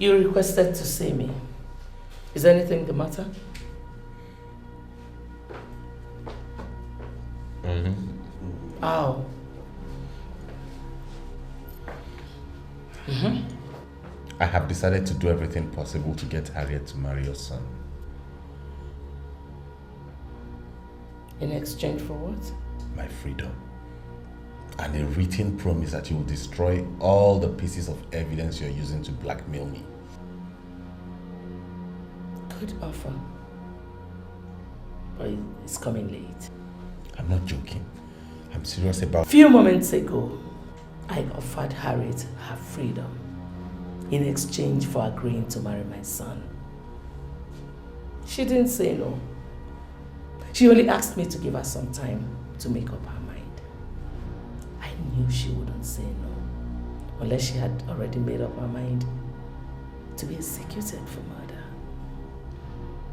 You requested to see me. Is anything the matter? Oh. I have decided to do everything possible to get Harriet to marry your son. In exchange for what? My freedom. And a written promise that you will destroy all the pieces of evidence you're using to blackmail me. Good offer. But it's coming late. I'm not joking. I'm serious about... Few moments ago, I offered Harriet her freedom in exchange for agreeing to marry my son. She didn't say no. She only asked me to give her some time to make up her mind. I knew she wouldn't say no, unless she had already made up her mind to be executed for murder.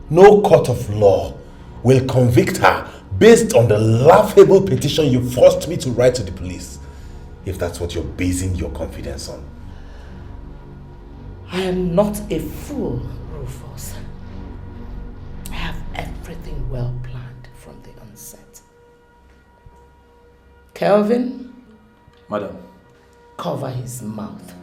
No court of law will convict her based on the laughable petition you forced me to write to the police, if that's what you're basing your confidence on. I am not a fool, Rufus. I have everything well planned from the onset. Kelvin? Madam. Cover his mouth.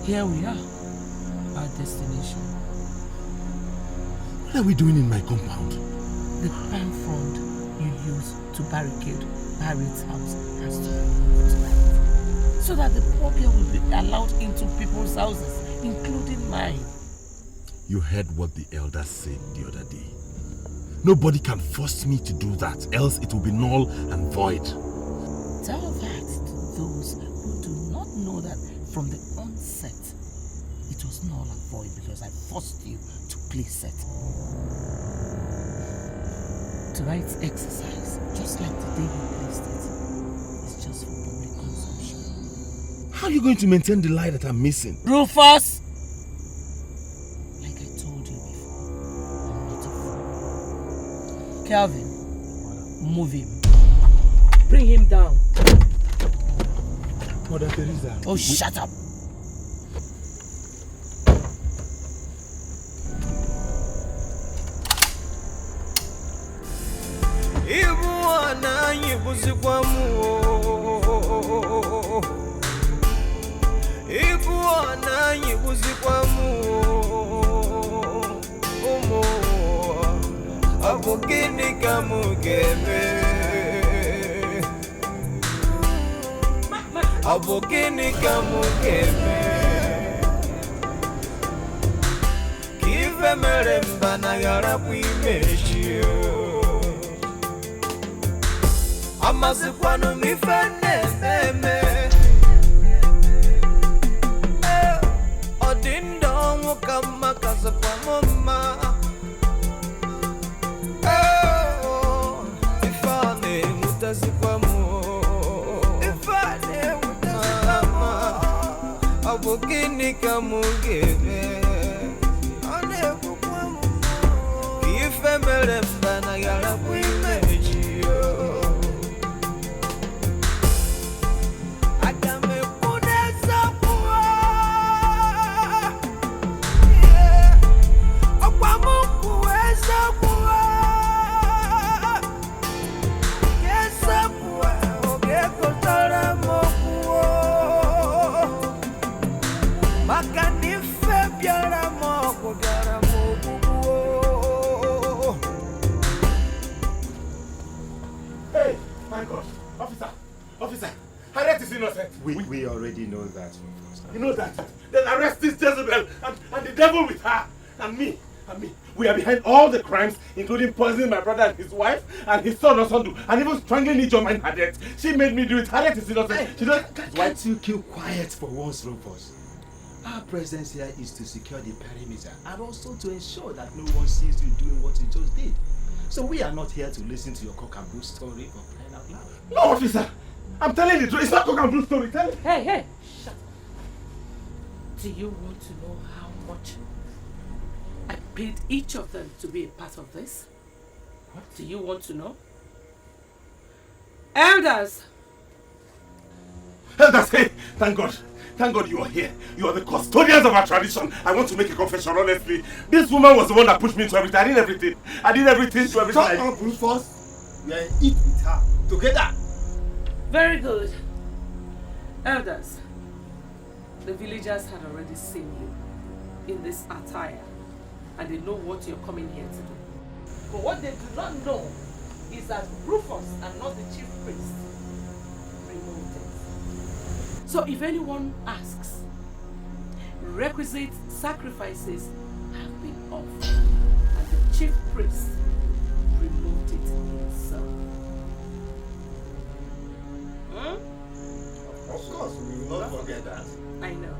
Here we are, our destination. What are we doing in my compound? The palm frond you used to barricade Harriet's house has to be removed, so that the poor girl will be allowed into people's houses, including mine. You heard what the elders said the other day. Nobody can force me to do that, else it will be null and void. Tell that to those who do not know that from the onset, it was null and void because I forced you to play set. Tonight's exercise, just like the day you placed it, is just for public consumption. How are you going to maintain the lie that I'm missing? Rufus! Like I told you before, I'm not a fool. Calvin, move him. Bring him down. Mother Teresa. Oh, shut up. Abogini kamugeme Kive meremba na yarapu imeshio Amazikwanu mifene meme Odindo mukama kasakwa mama Ifane mutazikwa Abogini kamugeme Ane kukwamu Kife meremba na yarapu imejio Agame kuneza kuwa Okwamu kuweza kuwa Kesa kuwa Ogeko tara mokuwa Hey, my God, officer, Harriet is innocent. We already know that. You know that? Then arrest this Jezebel and the devil with her and me. We are behind all the crimes, including poisoning my brother and his wife and his son Osondu, and even strangling Chioma and Harriet. She made me do it. Harriet is innocent. Hey, she doesn't. Why don't you keep quiet for once, Rufus? Our presence here is to secure the perimeter and also to ensure that no one sees you doing what you just did. So we are not here to listen to your cock and bull story for crying out loud. No, officer! I'm telling the truth. It's not cock and bull story. Tell me. Hey! Shut up. Do you want to know how much I paid each of them to be a part of this? What? Do you want to know? Elders! Elders, hey! Thank God. Thank God you are here. You are the custodians of our tradition. I want to make a confession, honestly. This woman was the one that pushed me into everything. I did everything to everything. Shut up, Rufus. We are in it with her. Together. Very good. Elders, the villagers had already seen you in this attire and they know what you're coming here to do. But what they do not know is that Rufus and not the chief priest removed it. So if anyone asks, requisite sacrifices have been offered and the chief priest removed it himself. Of course, we will not forget that. I know.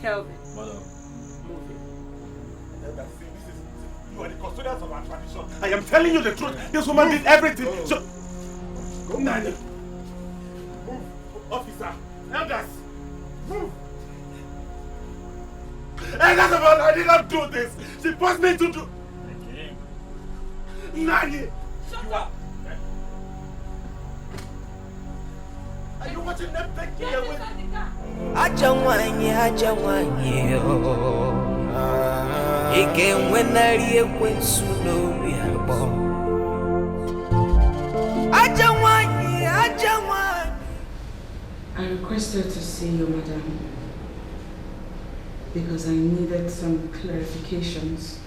Kelvin, Madam. move it. You are the custodians of our tradition. I am telling you the truth. This woman did everything. So, go, Nani. Move, officer. Elders, move. Elders, I did not do this. She forced me to do. Nani. Shut up. Are you watching them take me away? Ajawanye Eke wenari ekwensu no yabo Ajawanye I requested to see you, madam, because I needed some clarifications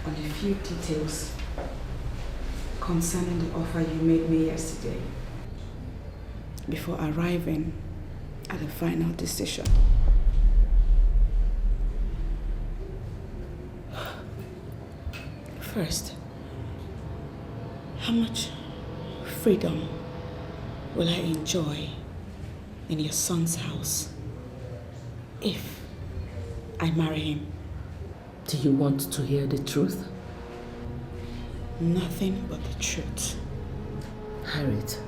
on a few details concerning the offer you made me yesterday before arriving at the final decision. First, how much freedom will I enjoy in your son's house if I marry him? Do you want to hear the truth? Nothing but the truth. Harriet,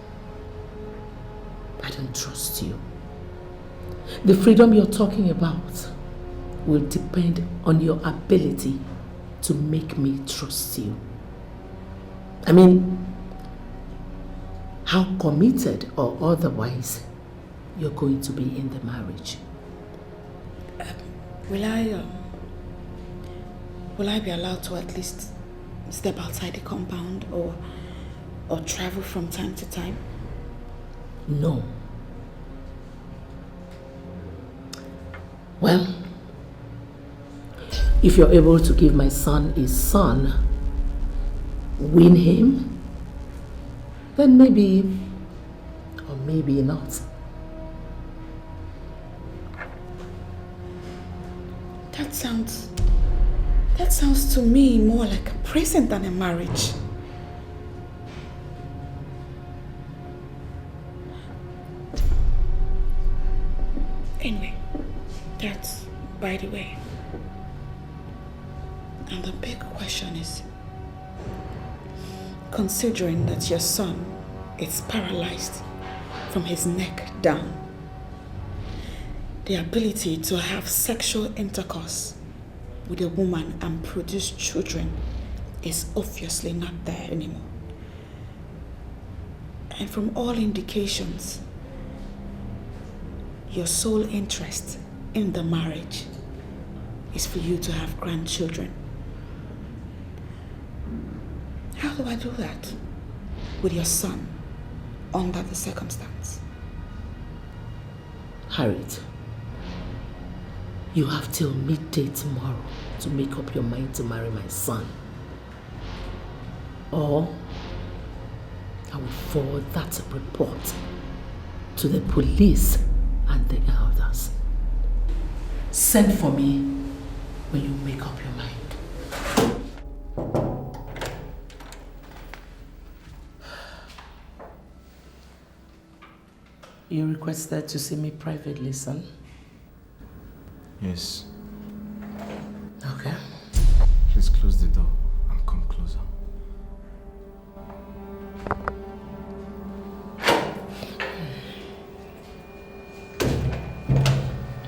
I don't trust you. The freedom you're talking about will depend on your ability to make me trust you. I mean, how committed or otherwise you're going to be in the marriage. Will I be allowed to at least step outside the compound or travel from time to time? No. Well, if you're able to give my son a son, win him, then maybe, or maybe not. That sounds to me more like a present than a marriage. Anyway, that's by the way. And the big question is, considering that your son is paralyzed from his neck down, the ability to have sexual intercourse with a woman and produce children is obviously not there anymore. And from all indications, your sole interest in the marriage is for you to have grandchildren. How do I do that with your son under the circumstance? Harriet, you have till midday tomorrow to make up your mind to marry my son. Or I will forward that report to the police and the elders. Send for me when you make up your mind. You requested to see me privately, son? Yes. Okay. Please close the door and come closer.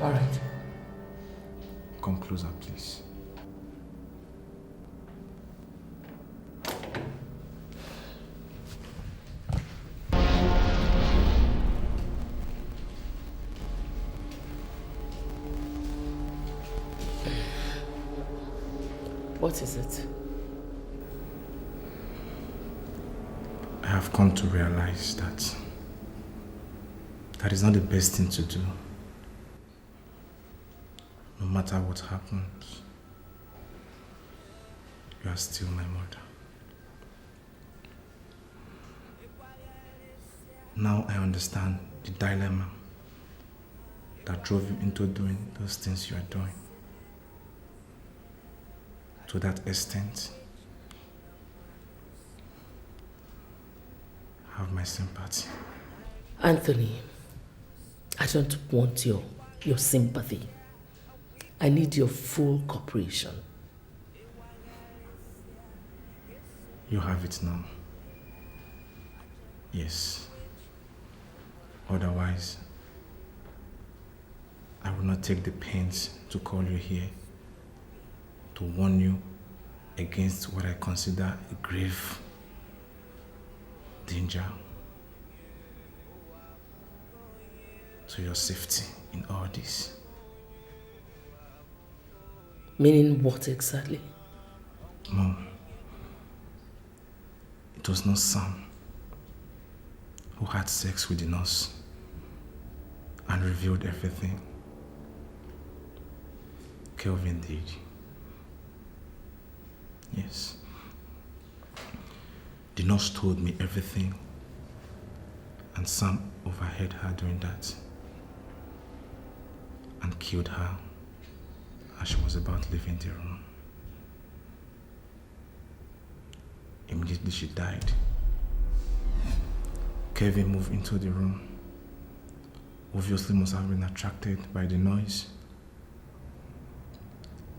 All right. Come closer, please. What is it? I have come to realize that that is not the best thing to do. No matter what happens, you are still my mother. Now I understand the dilemma that drove you into doing those things you are doing. To that extent, have my sympathy. Anthony, I don't want your sympathy. I need your full cooperation. You have it now. Yes. Otherwise, I will not take the pains to call you here to warn you against what I consider a grave danger to your safety in all this. Meaning what exactly? Mom, it was not Sam who had sex with the nurse and revealed everything. Kelvin did. Yes. The nurse told me everything, and Sam overheard her doing that and killed her as she was about leaving the room. Immediately she died. Kevin moved into the room. Obviously must have been attracted by the noise.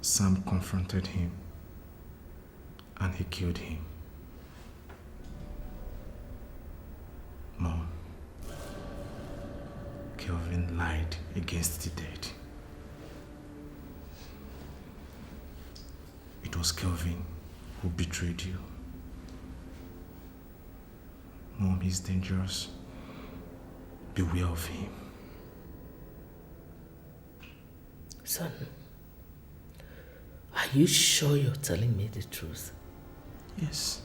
Sam confronted him and he killed him. Mom, Kelvin lied against the dead. It was Kelvin who betrayed you. Mom, he's dangerous. Beware of him. Son, are you sure you're telling me the truth? Yes.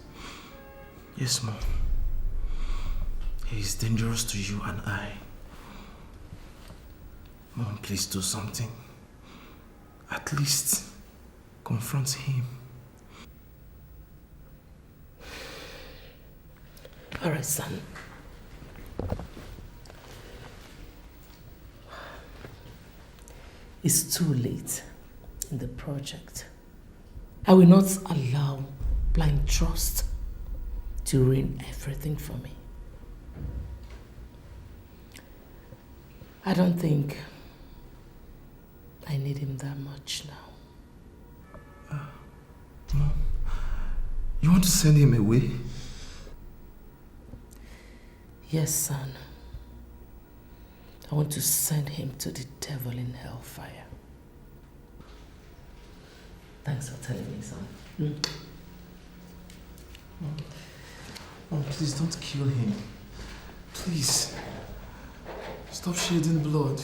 Yes, Mom. He is dangerous to you and I. Mom, please do something. At least confront him. All right, son. It's too late in the project. I will not allow blind trust to ruin everything for me. I don't think I need him that much now. Mom, you want to send him away? Yes, son. I want to send him to the devil in hellfire. Thanks for telling me, son. Mom, please don't kill him. Please. Stop shedding blood.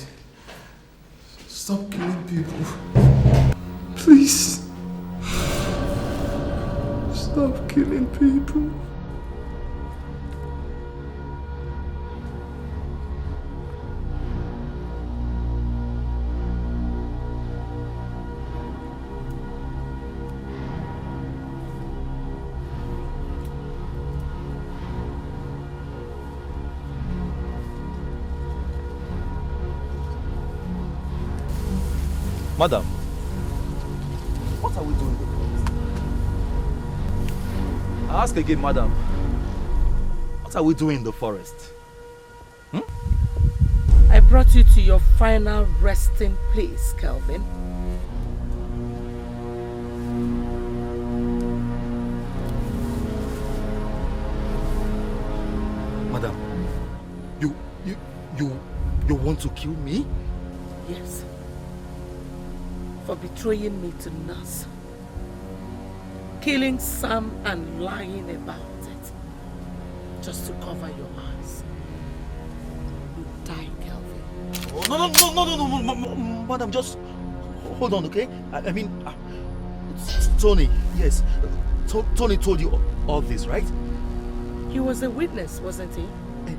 Stop killing people. Please. Stop killing people. Madam, what are we doing with this? I ask again, madam, what are we doing in the forest? I brought you to your final resting place, Kelvin. Madam, you want to kill me? Yes. For betraying me to Nas. Killing Sam and lying about it. Just to cover your eyes. You die, Kelvin. Oh, no, madam, just hold on, okay? I mean, Tony, yes. Tony told you all this, right? He was a witness, wasn't he?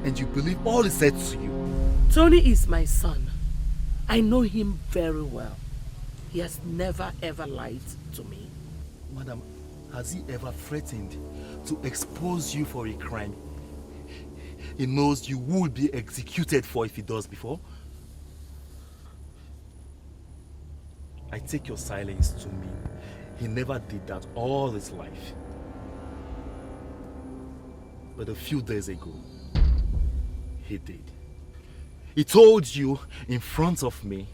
And you believe all he said to you? Tony is my son. I know him very well. He has never ever lied to me. Madam, has he ever threatened to expose you for a crime he knows you will be executed for if he does before? I take your silence to mean he never did that all his life. But a few days ago, he did. He told you in front of me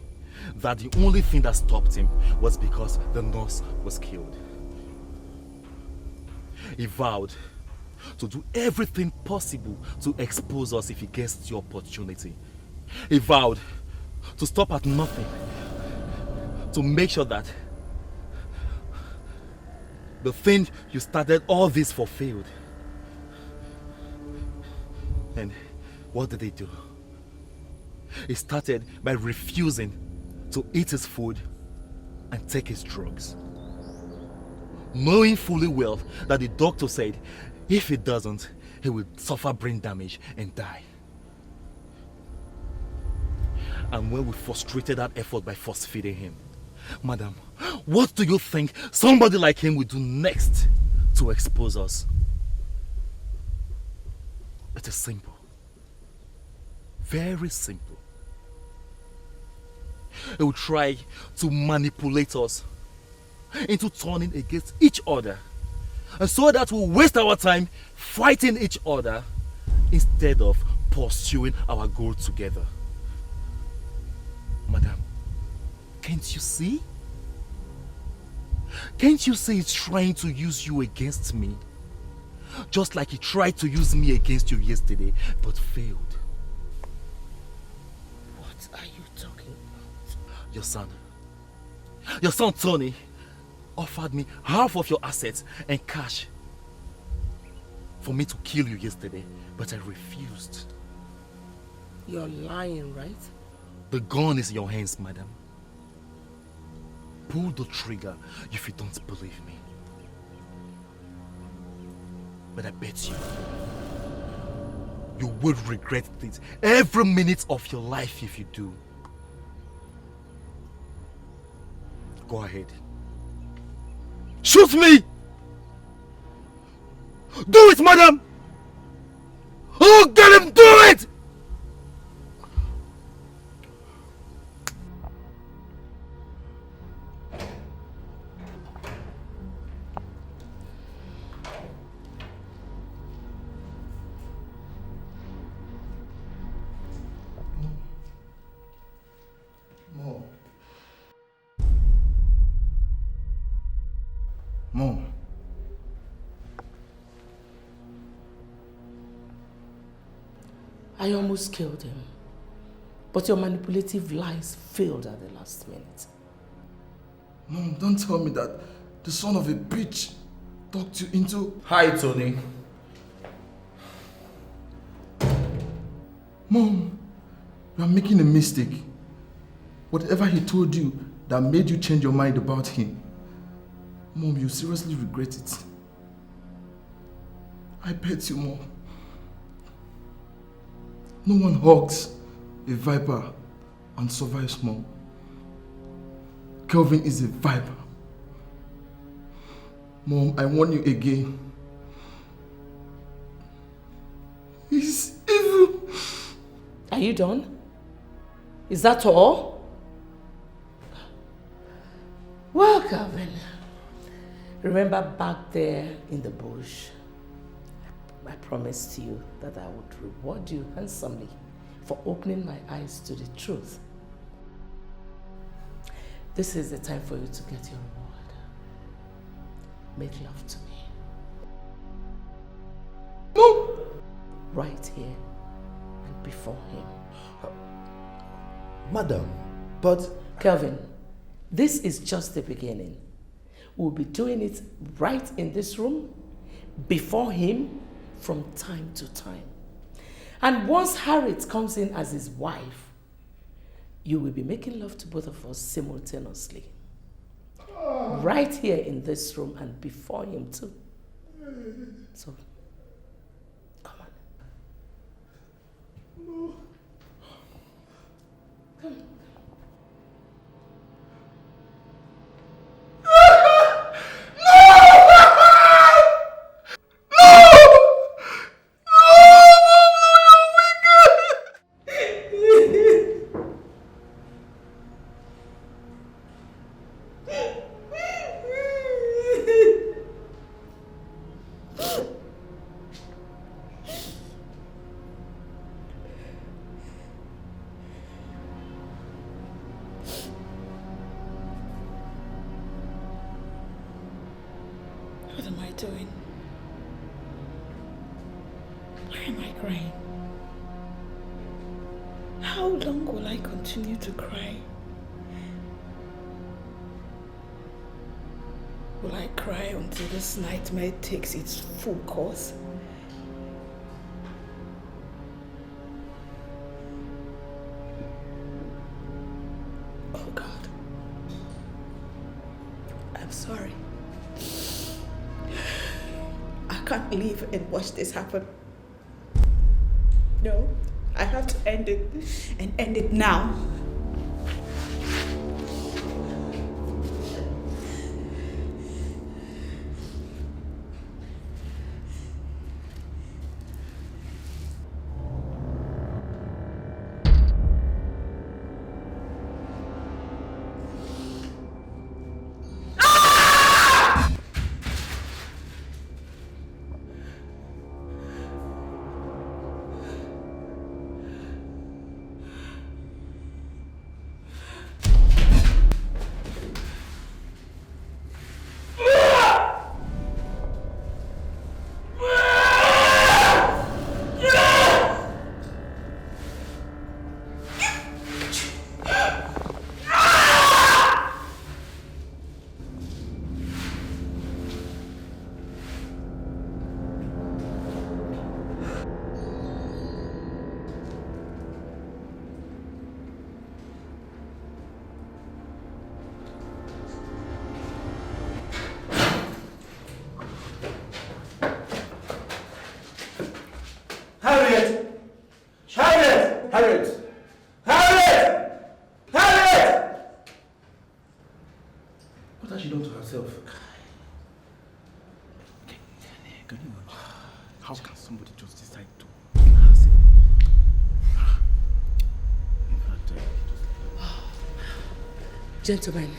that the only thing that stopped him was because the nurse was killed. He vowed to do everything possible to expose us if he gets the opportunity. He vowed to stop at nothing to make sure that the thing you started all this for failed. And what did he do? He started by refusing to eat his food and take his drugs, knowing fully well that the doctor said if he doesn't, he will suffer brain damage and die. And when we frustrated that effort by force feeding him, madam, what do you think somebody like him will do next to expose us? It is simple. Very simple. He will try to manipulate us into turning against each other, and so that we'll waste our time fighting each other instead of pursuing our goal together. Madam, can't you see? Can't you see he's trying to use you against me? Just like he tried to use me against you yesterday, but failed. What are you talking about? Your son Tony offered me half of your assets and cash for me to kill you yesterday, but I refused. You're lying, right? The gun is in your hands, madam. Pull the trigger if you don't believe me. But I bet you will regret it every minute of your life if you do. Go ahead. Shoot me! Do it, madam! Oh, get him, do it! Mom. I almost killed him. But your manipulative lies failed at the last minute. Mom, don't tell me that the son of a bitch talked you into... Hi, Tony. Mom, you are making a mistake. Whatever he told you that made you change your mind about him, Mom, you seriously regret it. I bet you, Mom. No one hugs a viper and survives, Mom. Kelvin is a viper. Mom, I warn you again. He's evil. Are you done? Is that all? Well, Kelvin, remember back there in the bush, I promised you that I would reward you handsomely for opening my eyes to the truth. This is the time for you to get your reward. Make love to me. No! Right here and before him. Madam, but... Kelvin, this is just the beginning. We'll be doing it right in this room, before him, from time to time. And once Harriet comes in as his wife, you will be making love to both of us simultaneously. Right here in this room and before him too. So, come on. No. Come. What am I doing? Why am I crying? How long will I continue to cry? Will I cry until this nightmare takes its full course? Oh God. I'm sorry. I can't live and watch this happen. No, I have to end it, and end it now. How can somebody just decide to? Gentlemen,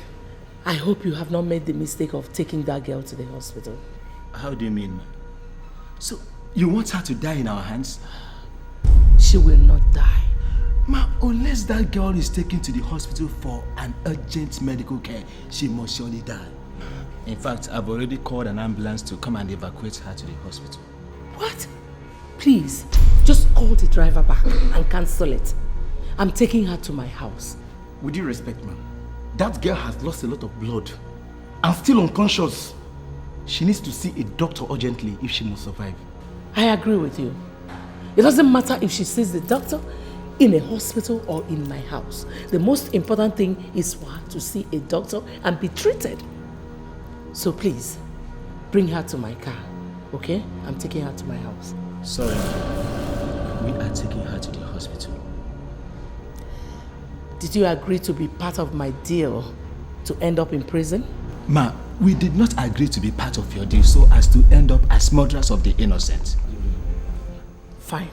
I hope you have not made the mistake of taking that girl to the hospital. How do you mean, ma'am? So, you want her to die in our hands? She will not die. Ma, unless that girl is taken to the hospital for an urgent medical care, she must surely die. In fact, I've already called an ambulance to come and evacuate her to the hospital. What? Please, just call the driver back and cancel it. I'm taking her to my house. With due respect, ma'am, that girl has lost a lot of blood and still unconscious. She needs to see a doctor urgently if she must survive. I agree with you. It doesn't matter if she sees the doctor in a hospital or in my house. The most important thing is for her to see a doctor and be treated. So please, bring her to my car, okay? I'm taking her to my house. Sorry, we are taking her to the hospital. Did you agree to be part of my deal to end up in prison? Ma, we did not agree to be part of your deal so as to end up as murderers of the innocent. Fine.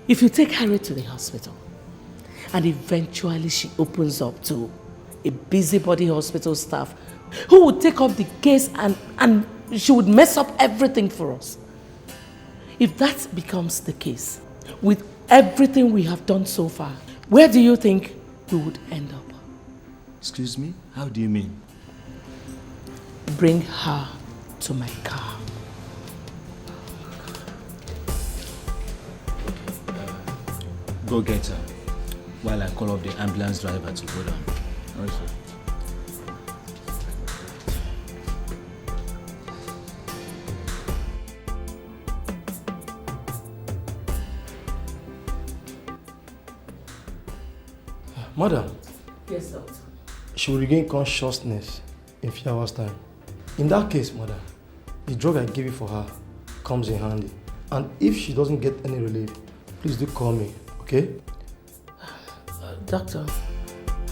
If you take Harriet to the hospital and eventually she opens up to a busybody hospital staff who would take up the case and she would mess up everything for us. If that becomes the case, with everything we have done so far, where do you think we would end up? Excuse me? How do you mean? Bring her to my car. Go get her while I call up the ambulance driver to go down. Yes, sir. Madam, Yes, doctor. she will regain consciousness in a few hours' time. In that case, madam, the drug I gave you for her comes in handy. And if she doesn't get any relief, please do call me, okay? Doctor,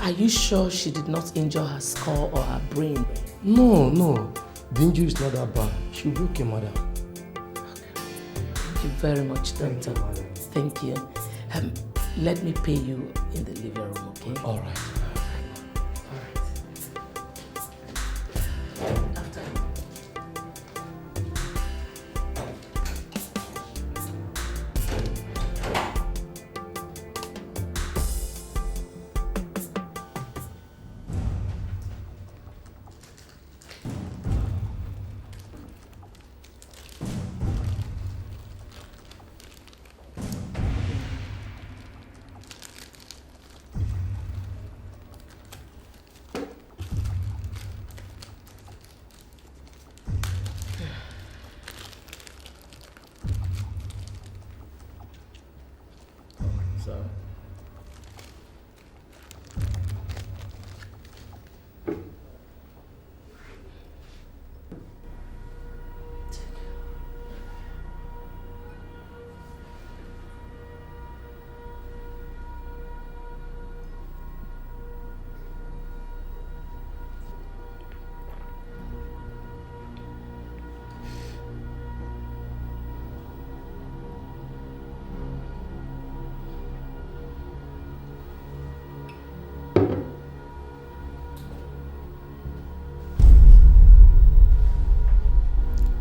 are you sure she did not injure her skull or her brain? No. The injury is not that bad. She'll be okay, madam. Thank you very much, doctor. Thank you, madam. Thank you. Let me pay you in the living room, okay? All right. After.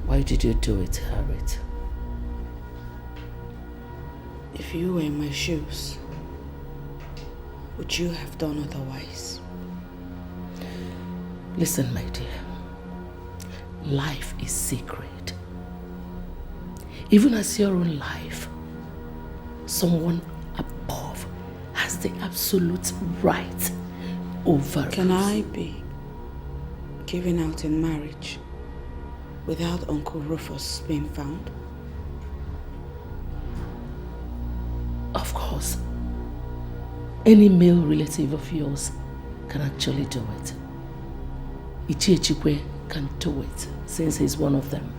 Why did you do it, Harriet? If you were in my shoes, would you have done otherwise? Listen, my dear. Life is sacred. Even as your own life, someone above has the absolute right over Can us. I be given out in marriage without Uncle Rufus being found? Of course. Any male relative of yours can actually do it. Ichie Chikwe can do it since he's one of them.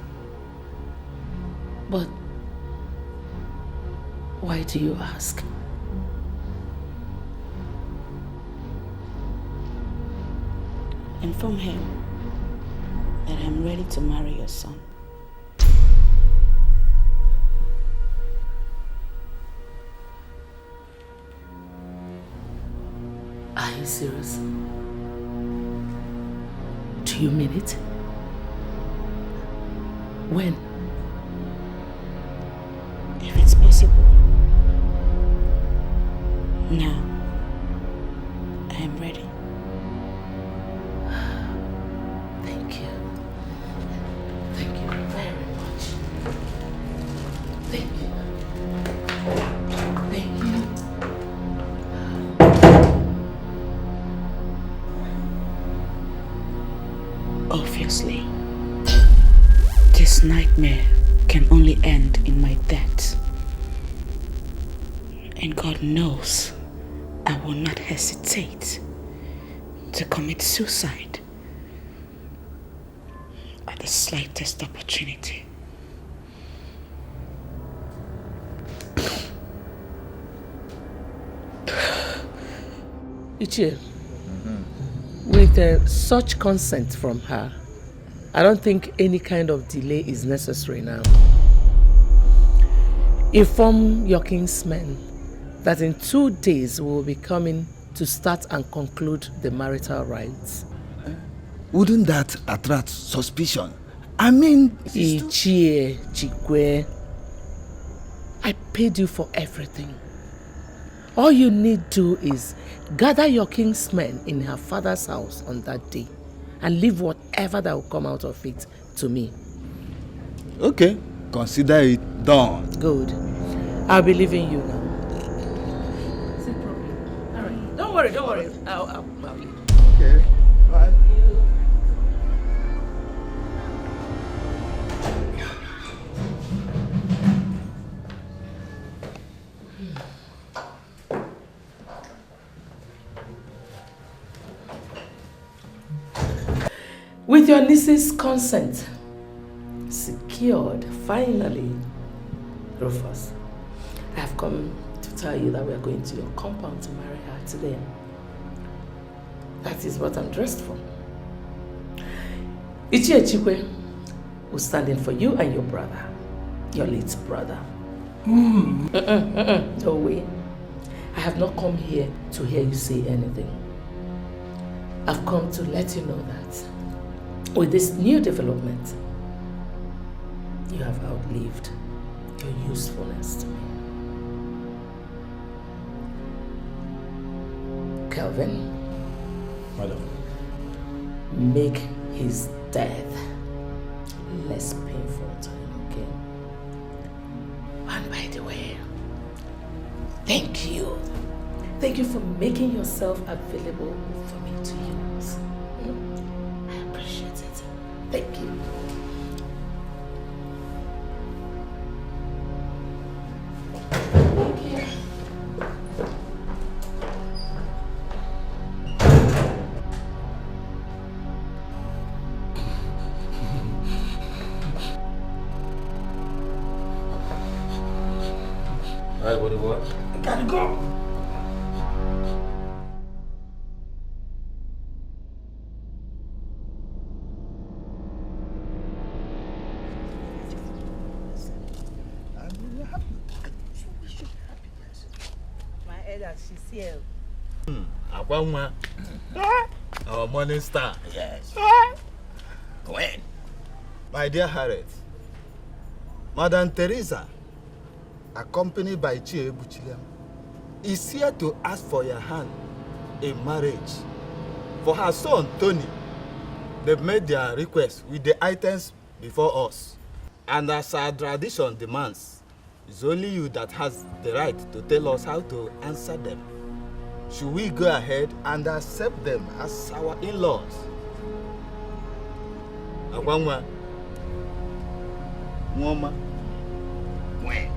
But why do you ask? Inform him that I'm ready to marry your son. Are you serious? Do you mean it? When? If it's possible. Now, I am ready. Thank you. Thank you very much. Thank you. Thank you. Obviously, this nightmare can only end in my death. And God knows I will not hesitate to commit suicide at the slightest opportunity. Ichie, with such consent from her, I don't think any kind of delay is necessary now. Inform your kinsmen that in 2 days we will be coming to start and conclude the marital rites. Wouldn't that attract suspicion? I mean... Ichie Chikwe, I paid you for everything. All you need do is gather your kinsmen in her father's house on that day and leave whatever that will come out of it to me. Okay, consider it done. Good. I'll be leaving you now. No problem. All right. Don't worry. I'll leave. Okay, bye. With your niece's consent, secured, finally, Rufus, I have come to tell you that we are going to your compound to marry her today. That is what I'm dressed for. Ichie Chikwe will stand in for you and your brother, your late brother. No way. I have not come here to hear you say anything. I've come to let you know that with this new development, you have outlived your usefulness to me. Kelvin, Madam. make his death less painful to him, okay? And by the way, thank you. Thank you for making yourself available for me to use. I appreciate it. Thank you. Thank you. Alright, what? I gotta go. She's here. Akwanwa. Our morning star. Yes. When? My dear Harriet, Madam Teresa, accompanied by Chie Buchiliam, is here to ask for your hand in marriage. For her son, Tony, they've made their request with the items before us. And as our tradition demands, it's only you that has the right to tell us how to answer them. Should we go ahead and accept them as our in-laws? Agwangwa. Mwoma. When?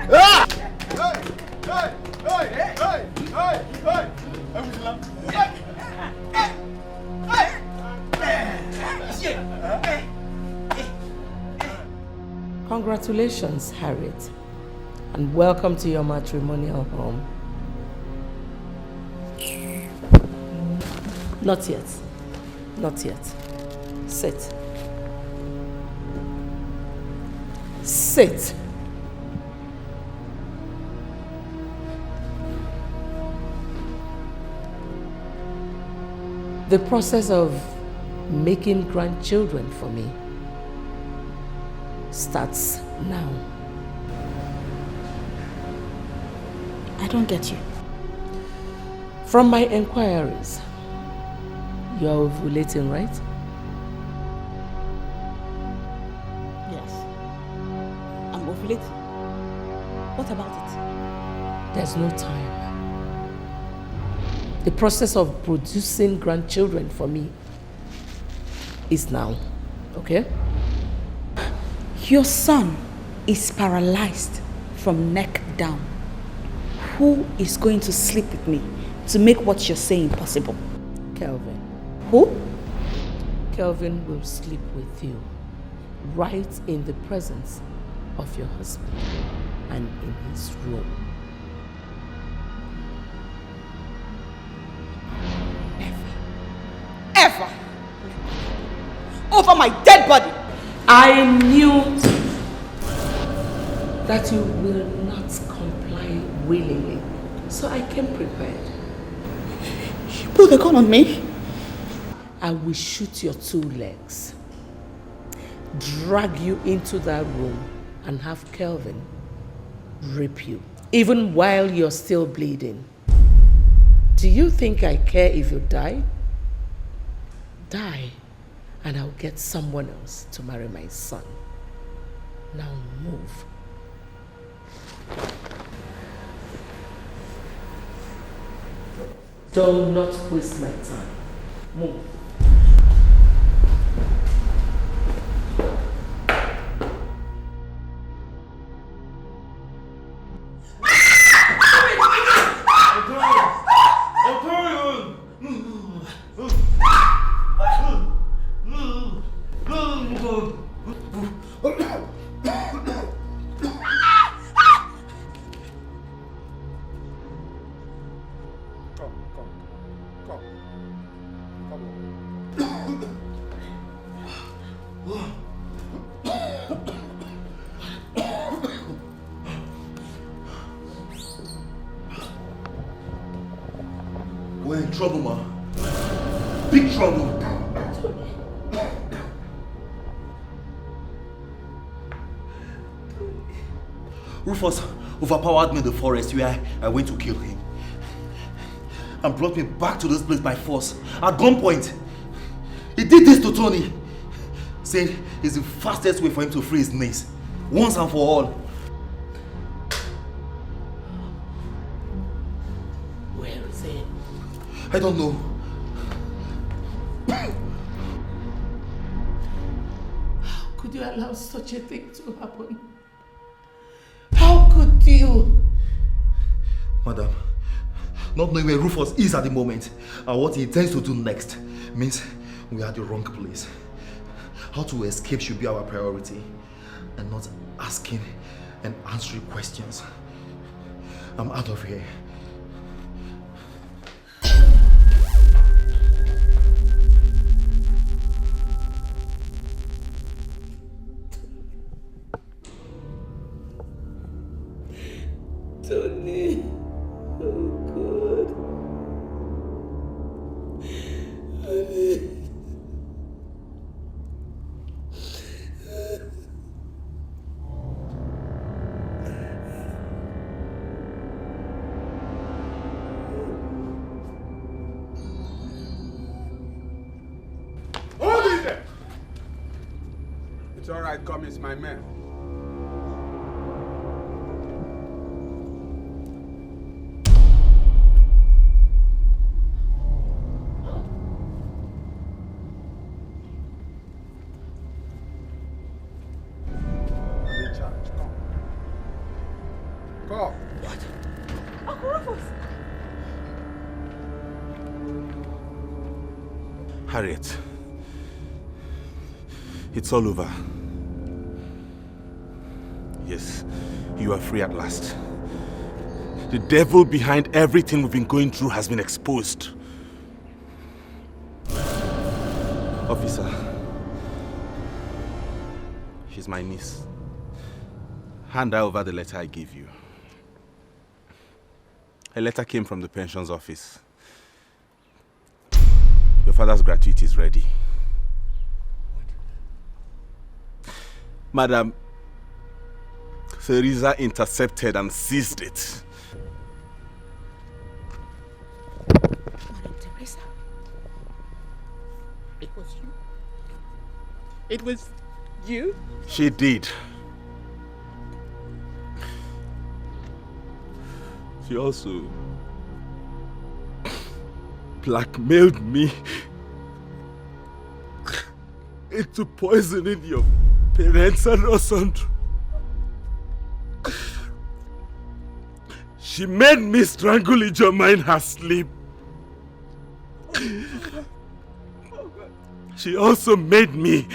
Ah! Congratulations, Harriet, and welcome to your matrimonial home. Not yet. Not yet. Sit. Sit. The process of making grandchildren for me starts now. I don't get you. From my inquiries, you are ovulating, right? Yes. I'm ovulating. What about it? There's no time. The process of producing grandchildren for me is now, okay? Your son is paralyzed from neck down. Who is going to sleep with me to make what you're saying possible? Kelvin. Who? Kelvin will sleep with you right in the presence of your husband and in his room. Ever. Over my dead body. I knew that you will not comply willingly, so I came prepared. You put a gun on me? I will shoot your two legs. drag you into that room and have Kelvin rape you, even while you're still bleeding. Do you think I care if you die? Die, and I'll get someone else to marry my son. Now move. Do not waste my time. Move. We're in trouble, ma. Big trouble. Rufus overpowered me in the forest where I went to kill him and brought me back to this place by force at gunpoint. He did this to Tony, saying it's the fastest way for him to free his niece once and for all. Where is he? I don't know. How could you allow such a thing to happen? How could you? Madam, not knowing where Rufus is at the moment and what he intends to do next means we are at the wrong place. How to escape should be our priority and not asking and answering questions. I'm out of here. Tony, oh God. Honey. Hold it there! It's all right, come, it's my man. Harriet, it's all over. Yes, you are free at last. The devil behind everything we've been going through has been exposed. Officer, she's my niece. Hand her over the letter I gave you. A letter came from the pensions office. Your father's gratuity is ready. Madam, Teresa intercepted and seized it. Madam Teresa, it was you. It was you? She did. She also blackmailed me into poisoning your parents and Osandro. She made me strangle Chioma in her sleep. She also made me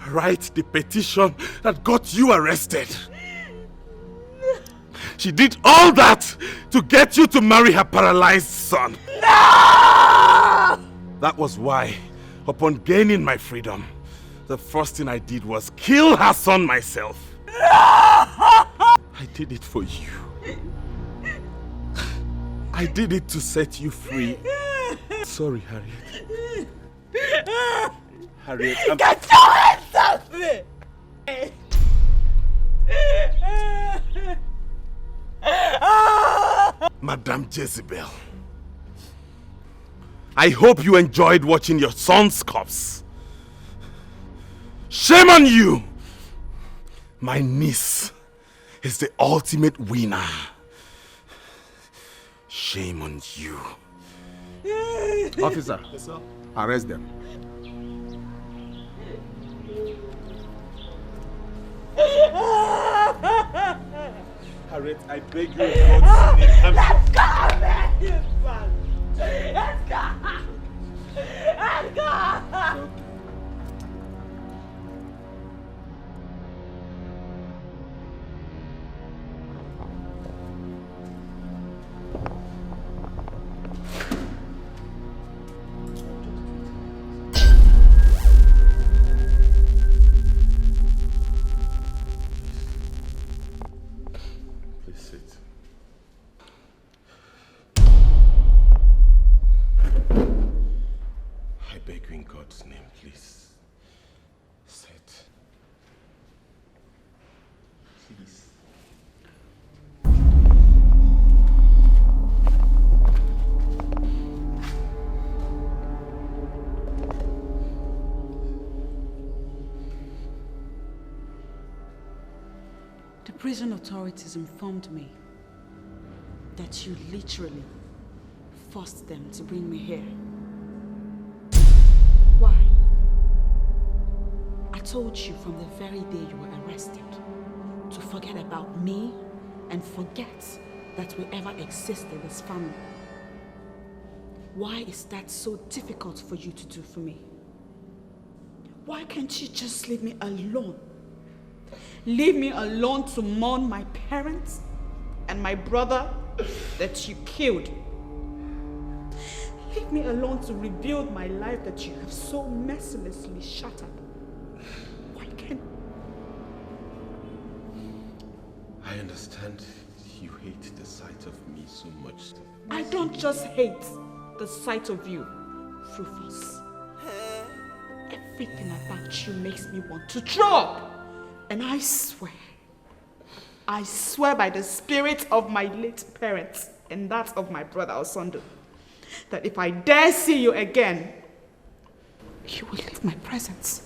write the petition that got you arrested. She did all that to get you to marry her paralyzed son. No! That was why, upon gaining my freedom, the first thing I did was kill her son myself. No! I did it for you. I did it to set you free. Sorry, Harriet. Harriet, Get to it! me! Madame Jezebel, I hope you enjoyed watching your son's corpse. Shame on you! My niece is the ultimate winner. Shame on you. Officer, yes, sir. Arrest them. Harriet, I beg you in God's name. Let's go, man! Let's go! Let's go! Prison authorities informed me that you literally forced them to bring me here. Why? I told you from the very day you were arrested to forget about me and forget that we ever existed as family. Why is that so difficult for you to do for me? Why can't you just leave me alone? Leave me alone to mourn my parents and my brother that you killed. Leave me alone to rebuild my life that you have so mercilessly shattered. Why can't... I understand you hate the sight of me so much. I don't just hate the sight of you, Rufus. Everything about you makes me want to throw up. And I swear by the spirit of my late parents and that of my brother Osondo, that if I dare see you again, you will leave my presence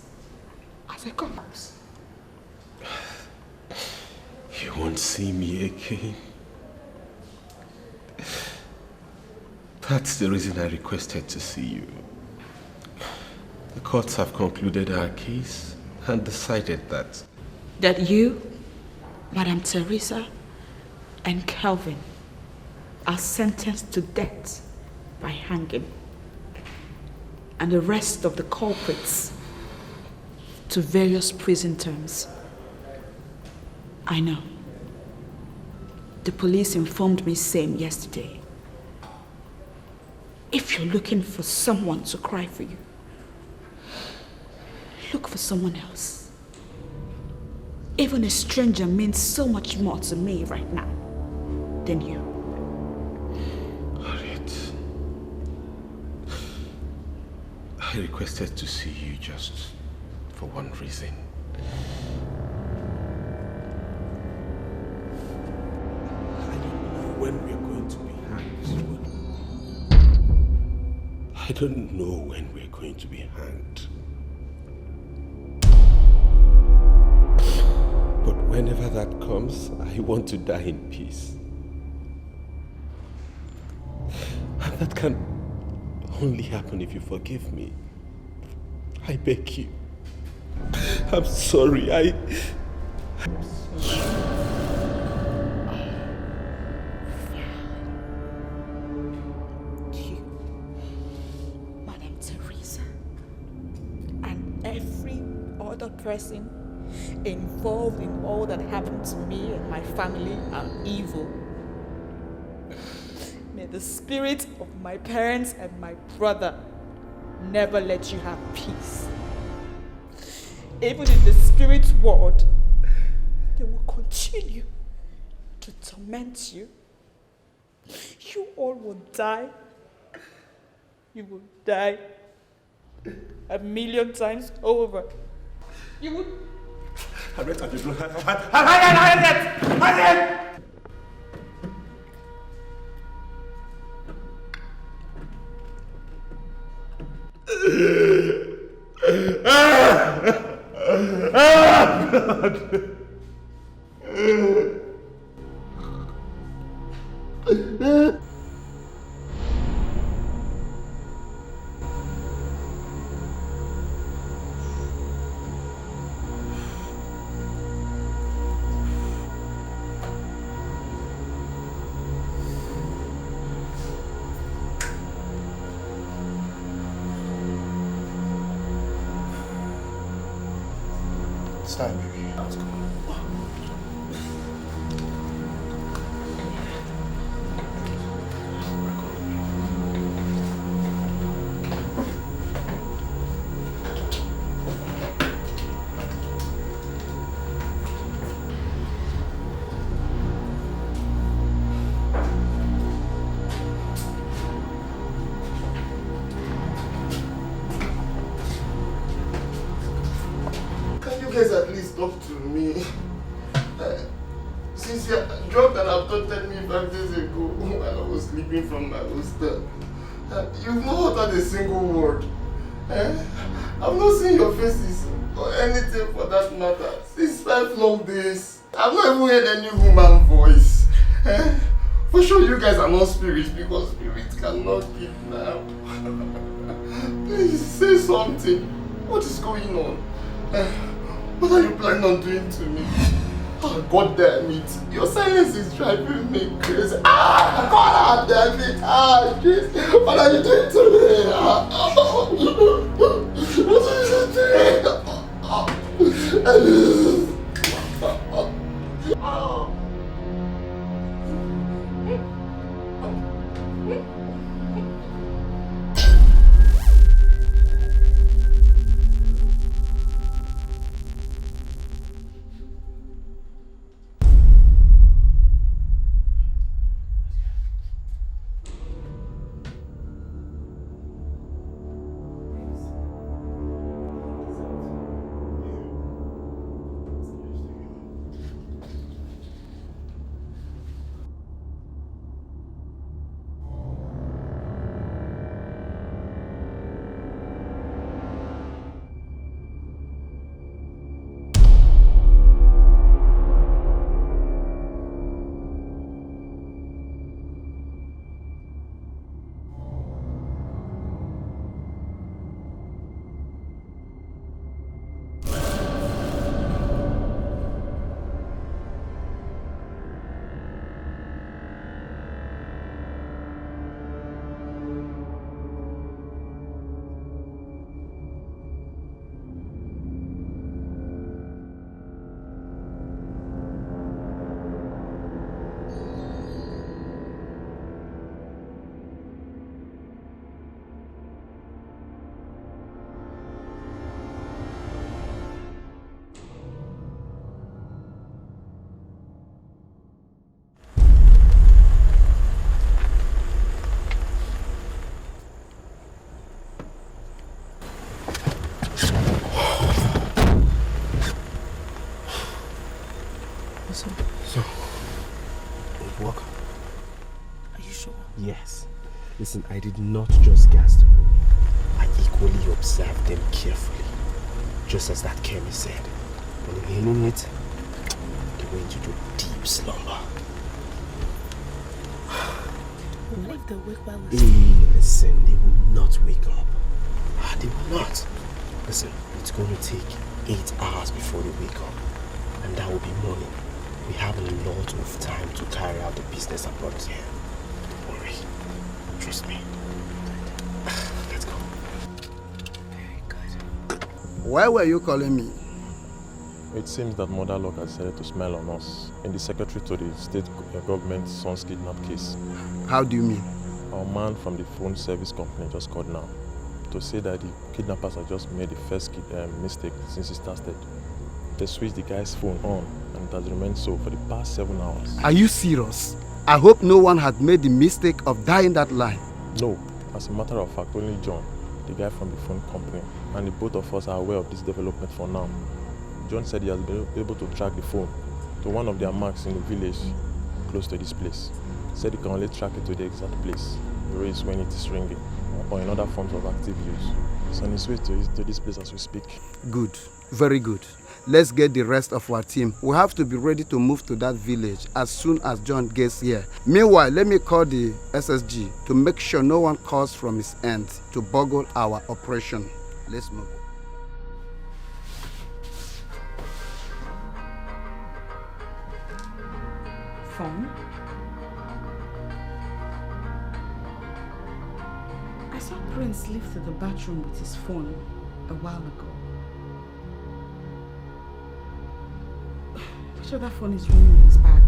as a corpse. You won't see me again. That's the reason I requested to see you. The courts have concluded our case and decided that you, Madam Teresa, and Calvin are sentenced to death by hanging, and the rest of the culprits to various prison terms. I know. The police informed me same yesterday. If you're looking for someone to cry for you, look for someone else. Even a stranger means so much more to me right now than you. Harriet, I requested to see you just for one reason. I don't know when we're going to be hanged. I don't know when we're going to be hanged. But whenever that comes, I want to die in peace. And that can only happen if you forgive me. I beg you. I'm sorry. I'm sorry. You, Madam Teresa, and every other person involved in all that happened to me and my family are evil. May the spirit of my parents and my brother never let you have peace. Even in the spirit world, they will continue to torment you. You all will die. You will die 1,000,000 times over. You would... Harriet, Harriet! God. It's time, baby. Let's go. Guys at least talk to me. Since you dropped and abducted me 5 days ago while I was sleeping from my hostel, you've not uttered a single word. I've not seen your faces or anything for that matter since 5 long days. I've not even heard any human voice. For sure you guys are not spirits because spirits cannot kidnap. Please say something. What is going on? What are you planning on doing to me? Oh, God damn it. Your silence is driving me crazy. God damn it. Jeez. What are you doing to me? What are you doing? Yes. Listen, I did not just gas the boy. I equally observed them carefully. Just as that Kemi said. When inhaling it, they went into deep slumber. What if they wake while we're Hey, listen, they will not wake up. They will not. Listen, it's going to take 8 hours before they wake up. And that will be morning. We have a lot of time to carry out the business that brought us here. Don't worry. Trust me. Let's go. very good. Why were you calling me? It seems that Mother Locke has decided to smile on us in the secretary to the state government son's kidnap case. How do you mean? Our man from the phone service company just called now to say that the kidnappers have just made the first mistake since it started. They switched the guy's phone on and it has remained so for the past 7 hours. Are you serious? I hope no one had made the mistake of dying that line. No, as a matter of fact, only John, the guy from the phone company, and the both of us are aware of this development for now. John said he has been able to track the phone to one of their marks in the village close to this place. He said he can only track it to the exact place he raised when it is ringing, or in other forms of active use. He's on his way to this place as we speak. Good, very good. Let's get the rest of our team. We have to be ready to move to that village as soon as John gets here. Meanwhile, let me call the SSG to make sure no one calls from his end to boggle our operation. Let's move. Phone? I saw Prince leave to the bathroom with his phone a while ago. I'm sure that phone is ringing in his bag.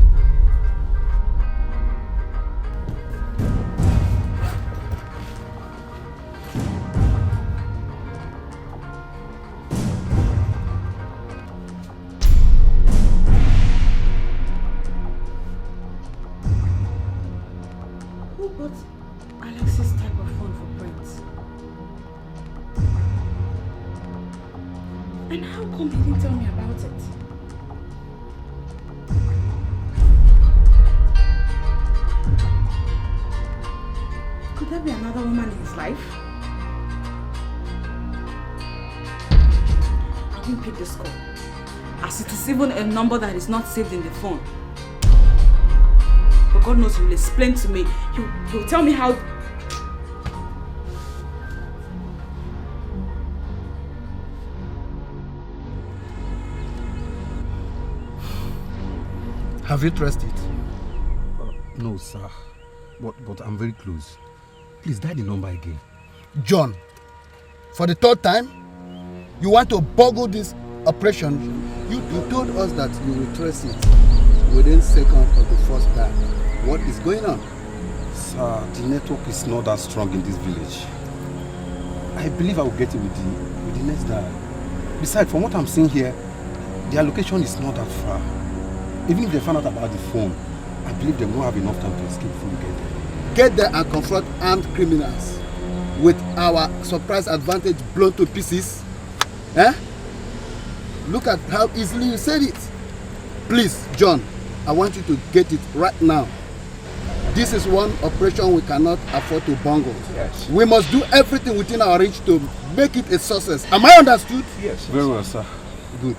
Who bought Alex's type of phone for Prince? And how come he didn't tell me about it? Could there be another woman in his life? I didn't pick this call, as it is even a number that is not saved in the phone. But God knows he will explain to me. He'll tell me how. Have you traced it? No, sir. But I'm very close. Please dial the number again. John, for the third time, you want to boggle this operation. You told us that you will trace it within seconds of the first dial. What is going on? Sir, the network is not that strong in this village. I believe I will get it with the next dial. Besides, from what I'm seeing here, their location is not that far. Even if they find out about the phone, I believe they won't have enough time to escape before we get there. Get there and confront armed criminals with our surprise advantage blown to pieces. Eh? Look at how easily you said it. Please, John, I want you to get it right now. This is one operation we cannot afford to bungle. Yes. We must do everything within our reach to make it a success. Am I understood? Yes. Very well, sir. Good.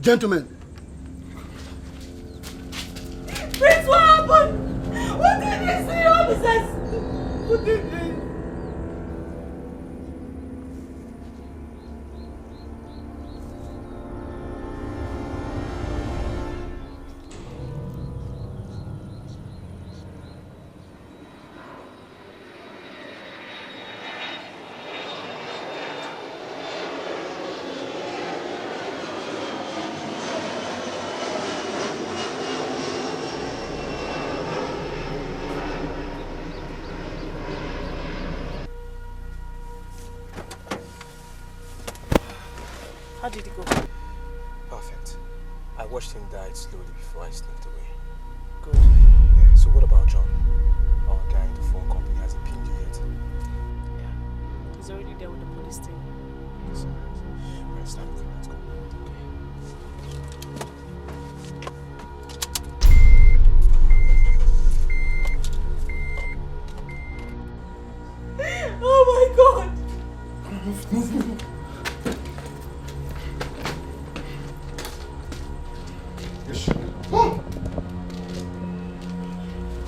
Gentlemen. Prince, what happened? What did you see, officers? What did you? How did it go? Perfect. I watched him die slowly before I sneaked away. Good. Yeah, so what about John? Our guy in the phone company hasn't pinged you yet. Yeah. He's already there with the police team. So, right, start looking. Let's go. Oh my God!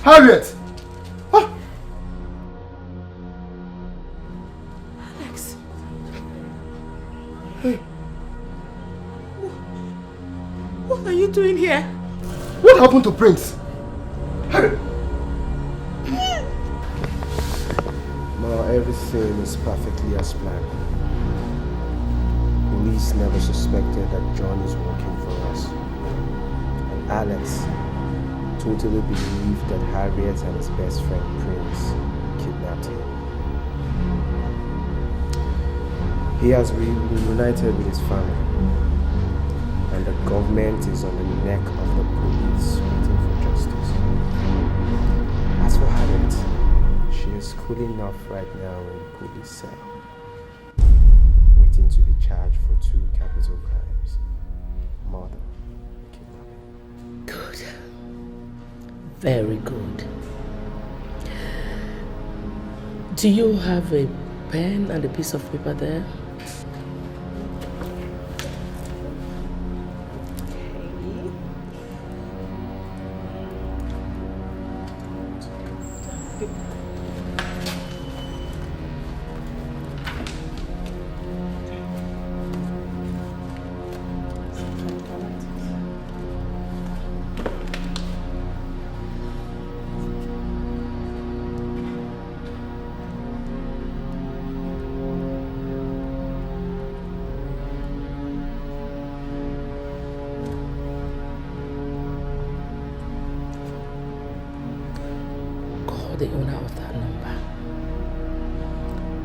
Harriet! Alex. Hey. What are you doing here? What happened to Prince? Harriet! Ma, everything is perfectly as planned. Police never suspected that John is working for us. And Alex totally believed that Harriet and his best friend Prince kidnapped him. He has reunited with his family, and the government is on the neck of the police waiting for justice. As for Harriet, she is cooling off right now in the police cell, waiting to be charged for 2 capital crimes: murder and kidnapping. Good. Very good. Do you have a pen and a piece of paper there? The owner of that number.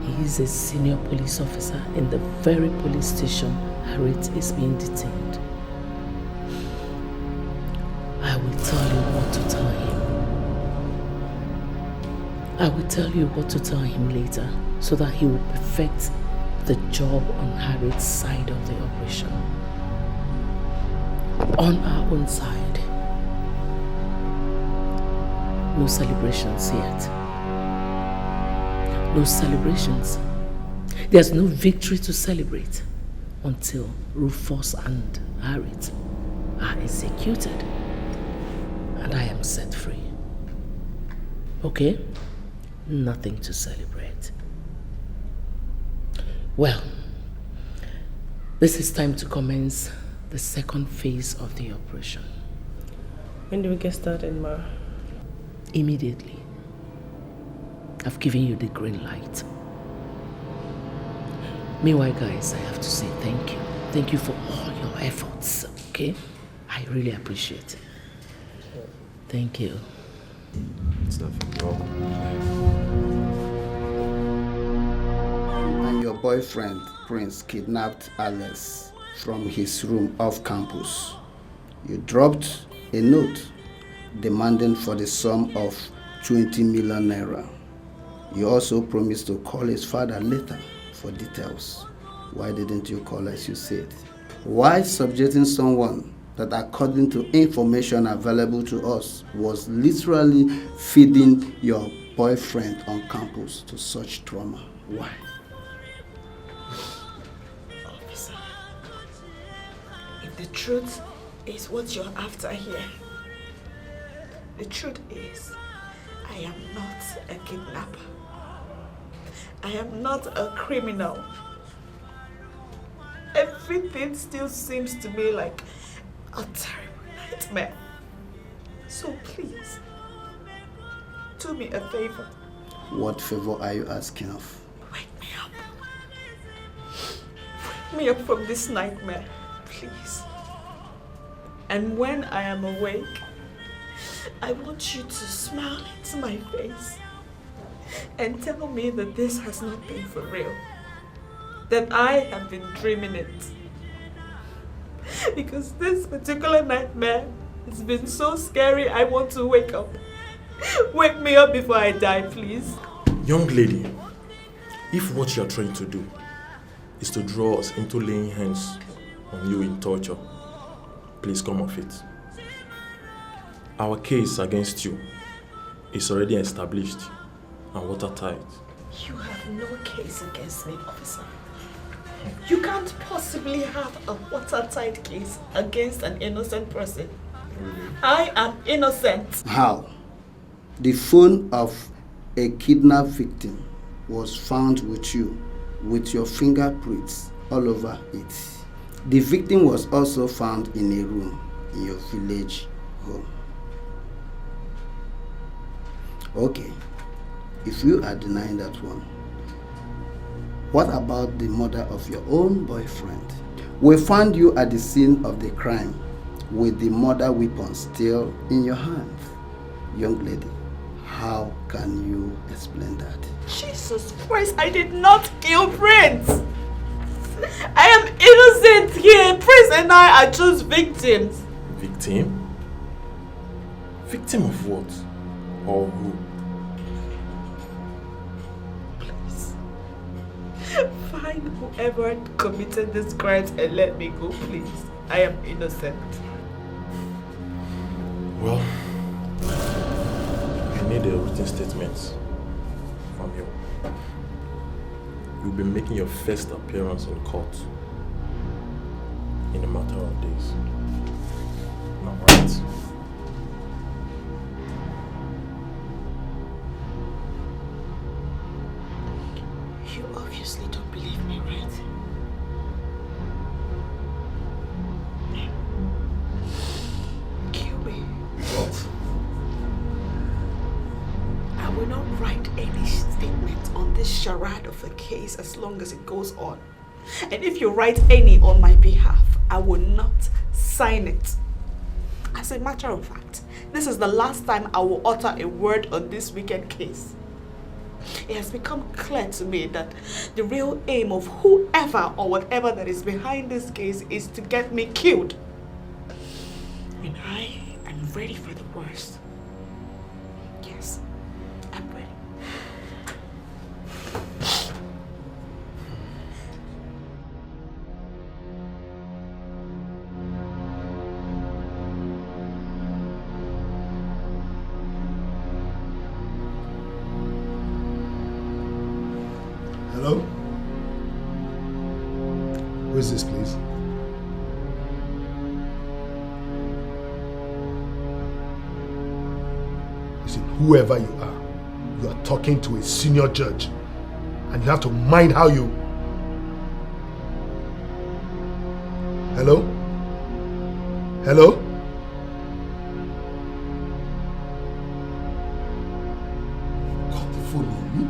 He is a senior police officer in the very police station Harriet is being detained. I will tell you what to tell him. I will tell you what to tell him later so that he will perfect the job on Harriet's side of the operation. On our own side, no celebrations yet. No celebrations. There's no victory to celebrate until Rufus and Harriet are executed and I am set free. Okay? Nothing to celebrate. Well, this is time to commence the second phase of the operation. When do we get started, Ma? Immediately. I've given you the green light. Meanwhile, guys, I have to say thank you. Thank you for all your efforts, okay? I really appreciate it. Thank you. It's nothing wrong. And your boyfriend, Prince, kidnapped Alex from his room off campus. You dropped a note demanding for the sum of 20 million naira. You also promised to call his father later for details. Why didn't you call as you said? Why subjecting someone that, according to information available to us, was literally feeding your boyfriend on campus to such trauma? Why? Officer, if the truth is what you're after here, the truth is, I am not a kidnapper. I am not a criminal. Everything still seems to me like a terrible nightmare. So please, do me a favor. What favor are you asking of? Wake me up. Wake me up from this nightmare, please. And when I am awake, I want you to smile into my face and tell me that this has not been for real. That I have been dreaming it. Because this particular nightmare has been so scary, I want to wake up. Wake me up before I die, please. Young lady, if what you're trying to do is to draw us into laying hands on you in torture, please come off it. Our case against you is already established and watertight. You have no case against me, officer. You can't possibly have a watertight case against an innocent person. I am innocent. How? The phone of a kidnapped victim was found with you, with your fingerprints all over it. The victim was also found in a room in your village home. Okay, if you are denying that one, what about the murder of your own boyfriend? We found you at the scene of the crime with the murder weapon still in your hand. Young lady, how can you explain that? Jesus Christ, I did not kill Prince. I am innocent here. Prince and I are just victims. Victim? Victim of what? Or who? Please. Find whoever committed this crime and let me go, please. I am innocent. Well, I need a written statement from you. You'll be making your first appearance in court in a matter of days. Am I right? You obviously don't believe me, right? Kill me. What? I will not write any statement on this charade of a case as long as it goes on. And if you write any on my behalf, I will not sign it. As a matter of fact, this is the last time I will utter a word on this wicked case. It has become clear to me that the real aim of whoever or whatever that is behind this case is to get me killed. And I am ready for the worst. Yes, I'm ready. Hello? Who is this, please? Listen, whoever you are talking to a senior judge, and you have to mind how you... Hello? Hello? Got the phone on me?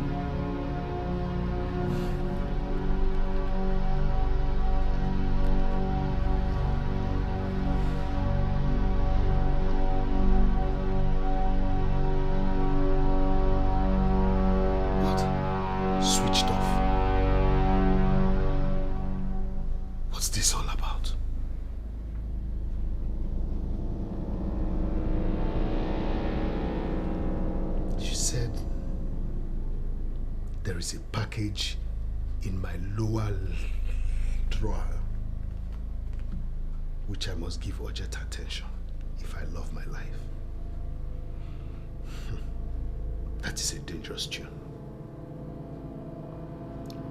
Switched off. What's this all about? She said there is a package in my lower drawer which I must give urgent attention if I love my life. That is a dangerous tune.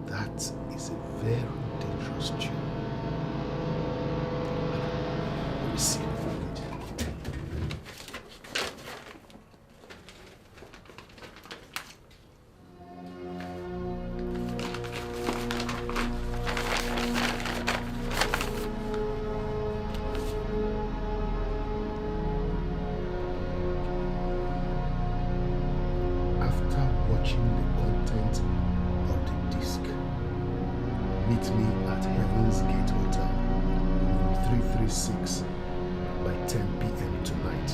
That is a very dangerous tune. Let me see. After watching the content of the disc, meet me at Heaven's Gate Hotel, room 336 by 10 p.m. tonight,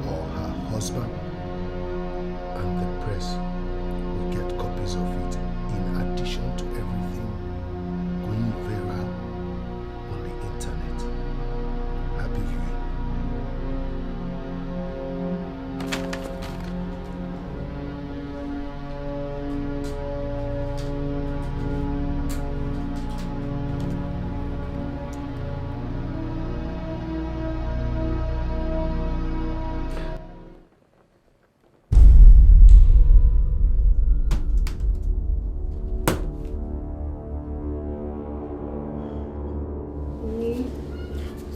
or her husband and the press will get copies of it in addition to everything going viral on the internet. Happy viewing.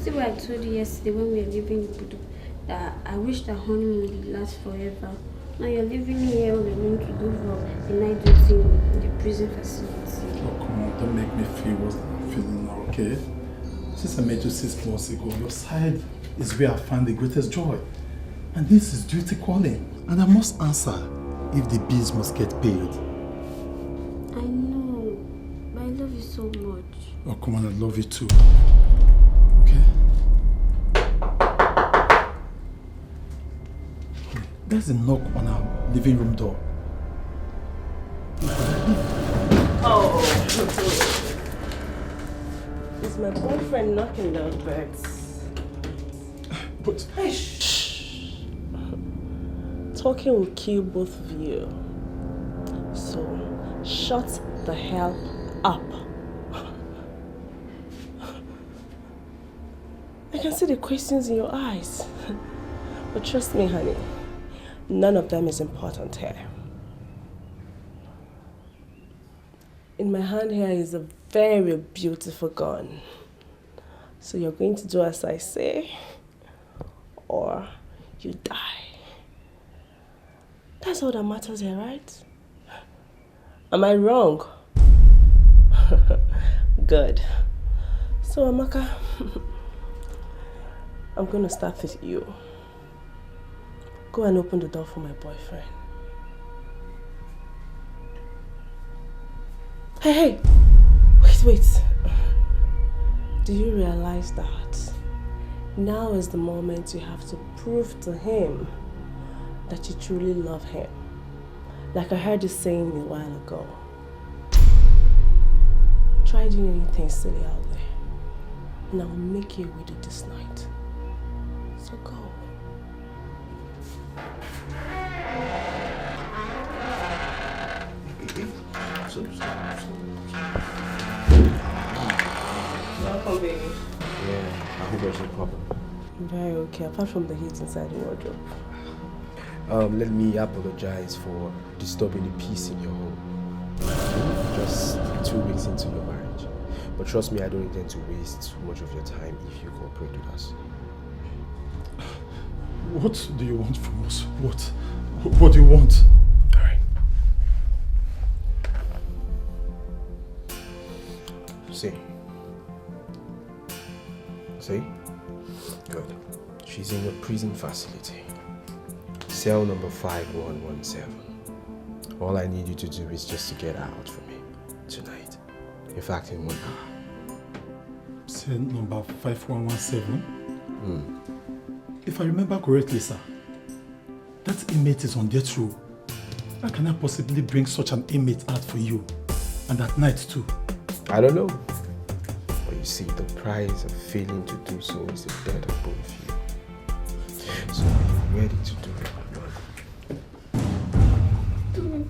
See what I told you yesterday when we were leaving Ibudo, that I wish that honeymoon would last forever. Now you're living here all alone to do for the night duty in the prison facility. Oh, come on, don't make me feel what I'm feeling now, okay? Since I met you 6 months ago, your side is where I find the greatest joy. And this is duty calling. And I must answer if the bills must get paid. I know, but I love you so much. Oh, come on, I love you too. Okay? There's a knock on our living room door. Oh, it's my boyfriend knocking those birds. But hey, shh. Talking will kill both of you. So shut the hell up. I can see the questions in your eyes. But trust me, honey, none of them is important here. In my hand here is a very beautiful gun. So you're going to do as I say, or you die. That's all that matters here, right? Am I wrong? Good. So Amaka, I'm going to start with you. Go and open the door for my boyfriend. Hey! Wait. Do you realize that now is the moment you have to prove to him that you truly love him? Like I heard you saying a while ago. Try doing anything silly out there, and I will make you a widow this night. So go. Welcome, baby. Yeah, I hope there's no problem. Very okay, apart from the heat inside the wardrobe. Let me apologize for disturbing the peace in your home. Just 2 weeks into your marriage. But trust me, I don't intend to waste too much of your time if you cooperate with us. What do you want from us? What do you want? Alright. See? Good. She's in a prison facility. Cell number 5117. All I need you to do is just to get her out for me tonight. In fact, in 1 hour. Cell number 5117? If I remember correctly, sir, that inmate is on death row. How can I possibly bring such an inmate out for you? And at night too? I don't know. But you see, the price of failing to do so is the death of both of you. So I'm ready to do it.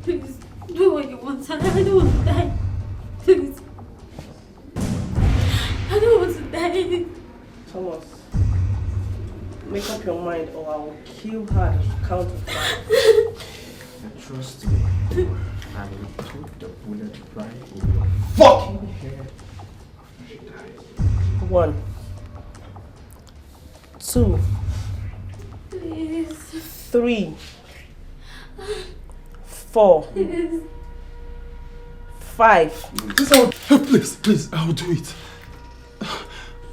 Please, do what you want, son. I don't want to die. Please. I don't want to die. Thomas, make up your mind or I will kill her at the count of 5. Trust me, I will put the bullet right in your fucking head. 1, 2, Please. 3, 4, 5. Please, I'll do it.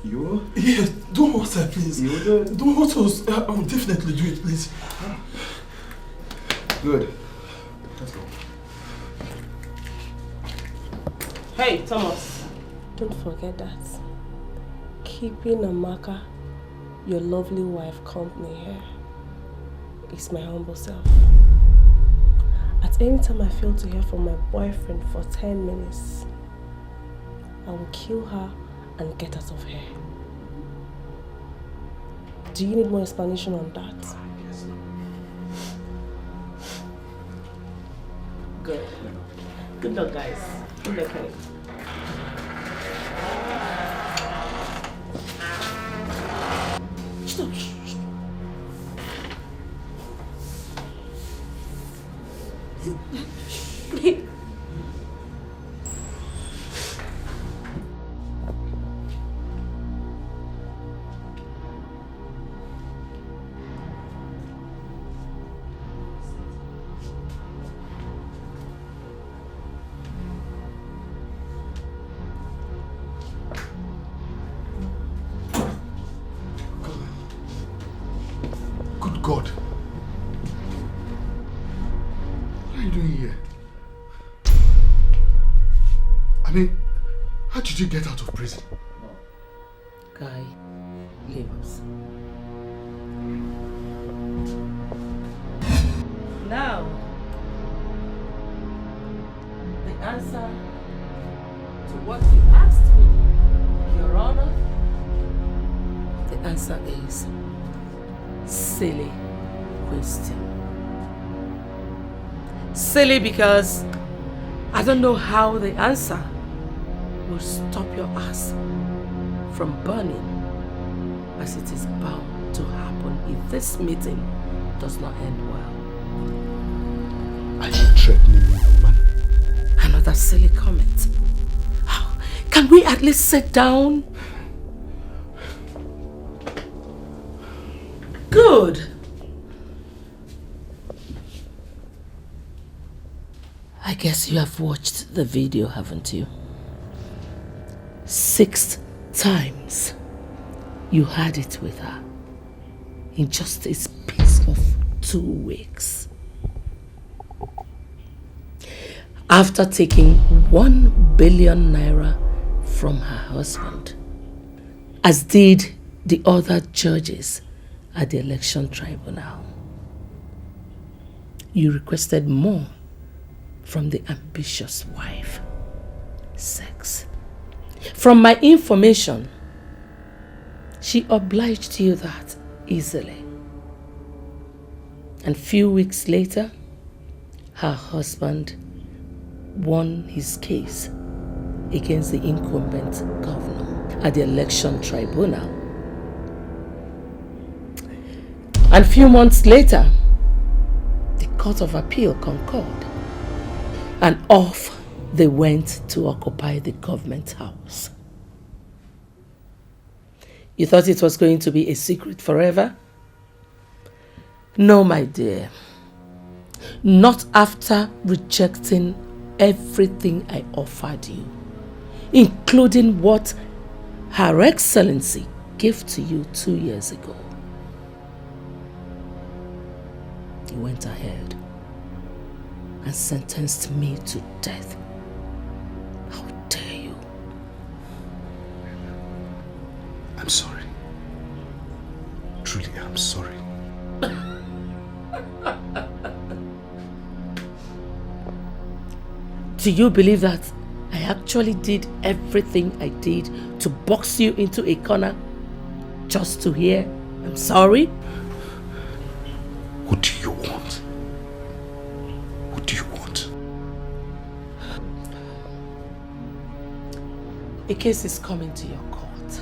You will? Yeah, don't hurt her, please. You will do it? Don't hurt us. I will definitely do it, please. Good. Let's go. Hey, Thomas. Don't forget that. Keeping Amaka, your lovely wife, company here is my humble self. At any time I fail to hear from my boyfriend for 10 minutes, I will kill her and get out of here. Do you need more explanation on that? Yes. Good. Good luck, guys. Good luck, honey. Stop. doing here? I mean, how did you get out of prison? Guy, leave us. Now, the answer to what you asked me, Your Honor, the answer is silly question. Silly because I don't know how the answer will stop your ass from burning, as it is bound to happen if this meeting does not end well. Are you threatening me, woman? Another silly comment. Can we at least sit down? Good. I guess you have watched the video, haven't you? 6 times you had it with her in just a space of 2 weeks. After taking 1 billion naira from her husband, as did the other judges at the election tribunal, you requested more from the ambitious wife. Sex. From my information, she obliged you that easily. And few weeks later, her husband won his case against the incumbent governor at the election tribunal. And few months later, the Court of Appeal concurred, and off they went to occupy the government house. You thought it was going to be a secret forever? No, my dear. Not after rejecting everything I offered you, including what Her Excellency gave to you 2 years ago. You went ahead and sentenced me to death. How dare you? I'm sorry. Truly, I'm sorry. Do you believe that I actually did everything I did to box you into a corner just to hear I'm sorry? What do you want? What do you want? A case is coming to your court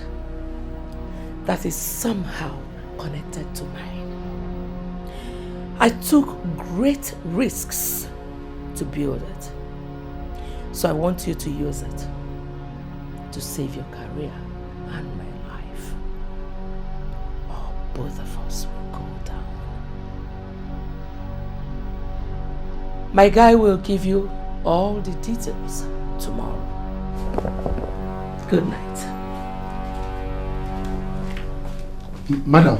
that is somehow connected to mine. I took great risks to build it. So I want you to use it to save your career and my life. Or both of us will go down. My guy will give you all the details tomorrow. Good night. Madam,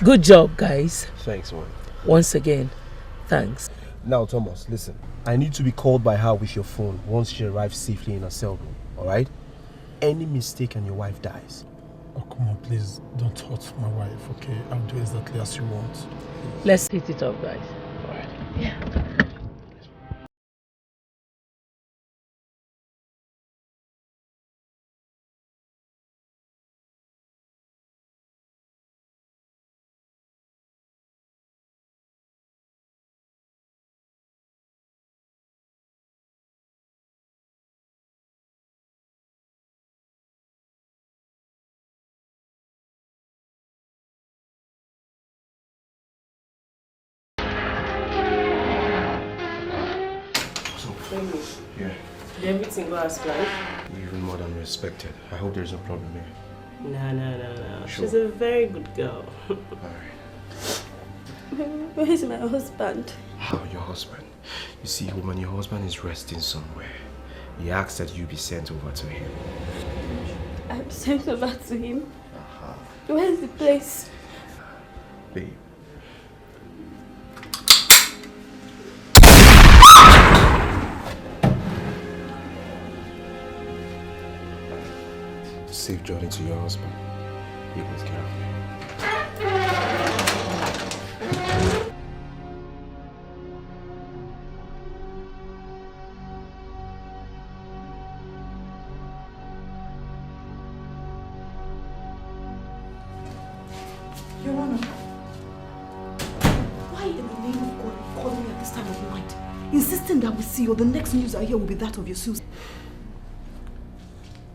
Good job, guys. Thanks, man. Once again, thanks. Now, Thomas, listen. I need to be called by her with your phone once she arrives safely in her cell room, alright? Any mistake and your wife dies. Oh, come on, please. Don't hurt my wife, okay? I'll do exactly as you want. Let's hit it up, guys. Alright. Yeah. Yeah. Did everything go as planned? Even more than we expected. I hope there's no problem here. No. Sure. She's a very good girl. Alright. Where is my husband? How, your husband? You see, woman, your husband is resting somewhere. He asked that you be sent over to him. I'm sent over to him? Where's the place? Babe. Safe journey to your husband. You both care of me. Your Honor, why in the name of God are you calling me at this time of night? Insisting that we see you, or the next news I hear will be that of your suicide.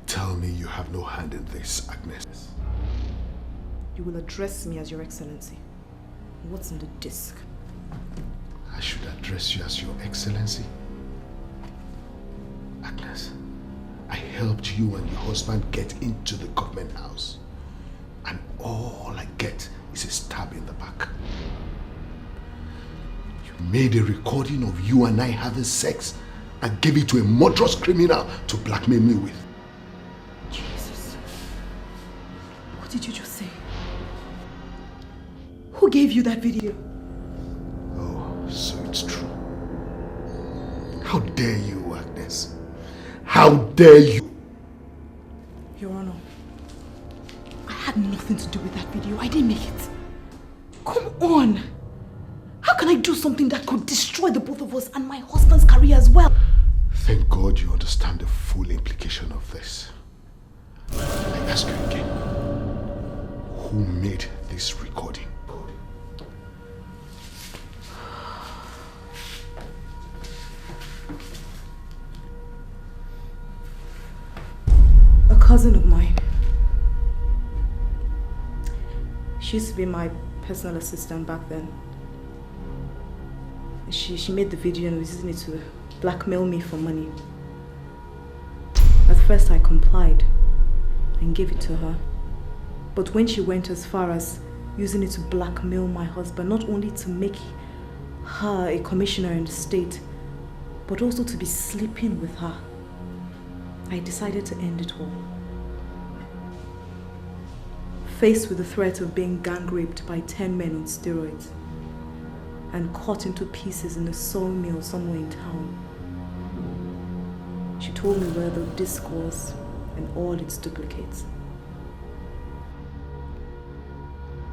Tell me you have no hand in this, Agnes. You will address me as Your Excellency. What's in the disc? I should address you as Your Excellency. Agnes, I helped you and your husband get into the government house. And all I get is a stab in the back. You made a recording of you and I having sex and gave it to a murderous criminal to blackmail me with. Jesus. What did you just say? Who gave you that video? Oh, so it's true. How dare you, Agnes? How dare you? Your Honor, I had nothing to do with that video. I didn't make it. Come on. How can I do something that could destroy the both of us and my husband's career as well? Thank God you understand the full implication of this. I ask you again, who made this recording? A cousin of mine. She used to be my personal assistant back then. She made the video and was using it to blackmail me for money. At first I complied and gave it to her. But when she went as far as using it to blackmail my husband, not only to make her a commissioner in the state, but also to be sleeping with her, I decided to end it all. Faced with the threat of being gang raped by 10 men on steroids and cut into pieces in a sawmill somewhere in town, she told me where the disc was and all its duplicates.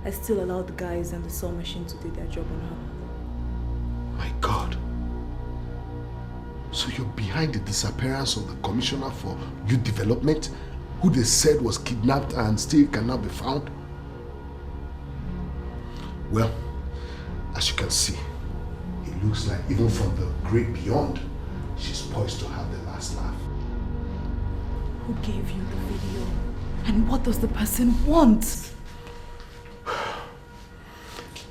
I still allowed the guys and the saw machine to do their job on her. My God. So you're behind the disappearance of the Commissioner for Youth Development, who they said was kidnapped and still cannot be found? Well, as you can see, it looks like even from the great beyond, she's poised to have the last laugh. Who gave you the video? And what does the person want?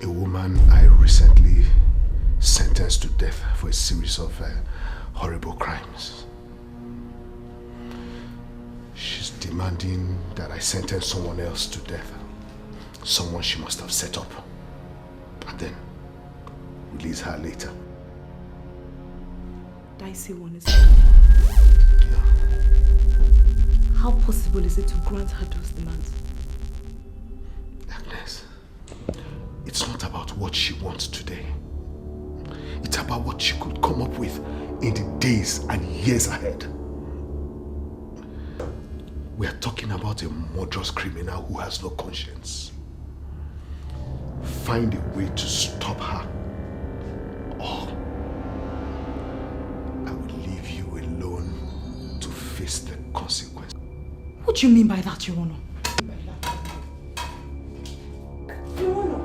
A woman I recently sentenced to death for a series of horrible crimes. She's demanding that I sentence someone else to death. Someone she must have set up. And then release her later. Dicey one, is it? Yeah. How possible is it to grant her those demands? Agnes, it's not about what she wants today. It's about what she could come up with in the days and years ahead. We are talking about a murderous criminal who has no conscience. Find a way to stop her, or I will leave you alone to face the consequences. What do you mean by that, Your Honor? Your Honor.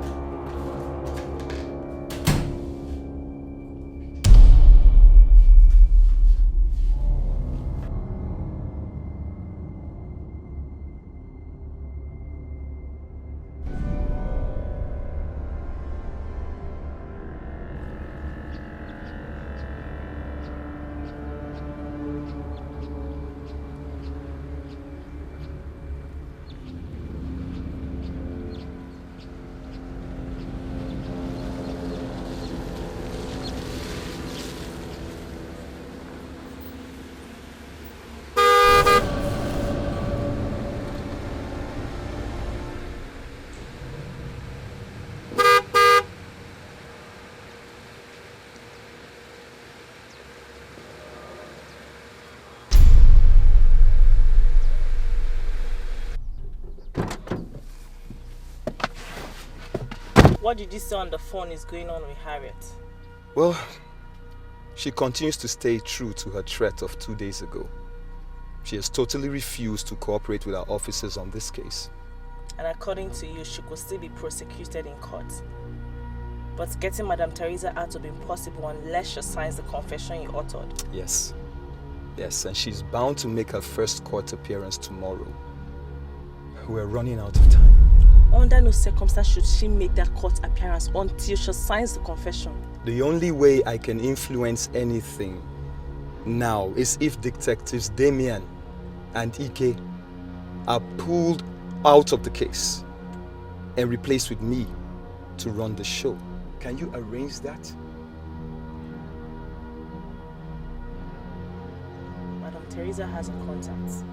What did you say on the phone is going on with Harriet? Well, she continues to stay true to her threat of 2 days ago. She has totally refused to cooperate with our officers on this case. And according to you, she could still be prosecuted in court. But getting Madam Teresa out will be impossible unless she signs the confession you authored. Yes. Yes, and she's bound to make her first court appearance tomorrow. We're running out of time. Under no circumstance should she make that court appearance until she signs the confession. The only way I can influence anything now is if detectives Damien and Ike are pulled out of the case and replaced with me to run the show. Can you arrange that? Madam Teresa has her contacts.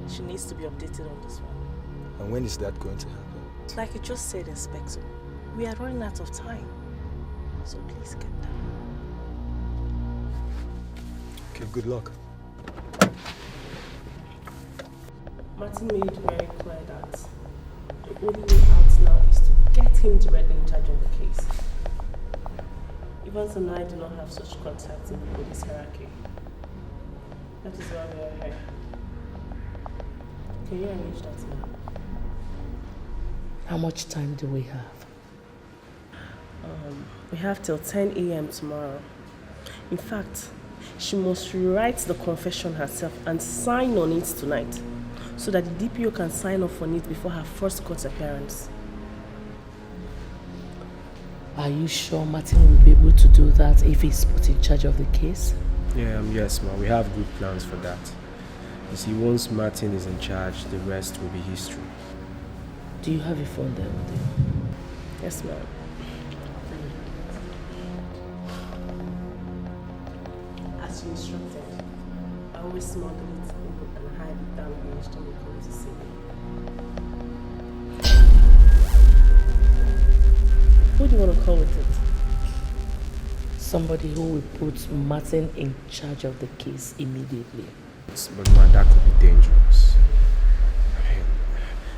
She needs to be updated on this one. And when is that going to happen? Like you just said, Inspector, we are running out of time. So please get down. Okay, good luck. Martin made it very clear that the only way out now is to get him directly in charge of the case. Even so now I do not have such contacts in the police hierarchy. That is why we are here. Can you arrange that now? How much time do we have? We have till 10 a.m. tomorrow. In fact, she must write the confession herself and sign on it tonight, so that the DPO can sign off on it before her first court appearance. Are you sure Martin will be able to do that if he's put in charge of the case? Yes, ma. We have good plans for that. You see, once Martin is in charge, the rest will be history. Do you have a phone there with you? Yes, ma'am. As you instructed, I always smuggle it and hide it down when each time we come to see me. Who do you want to call with it? Somebody who will put Martin in charge of the case immediately. But man, that could be dangerous. I mean,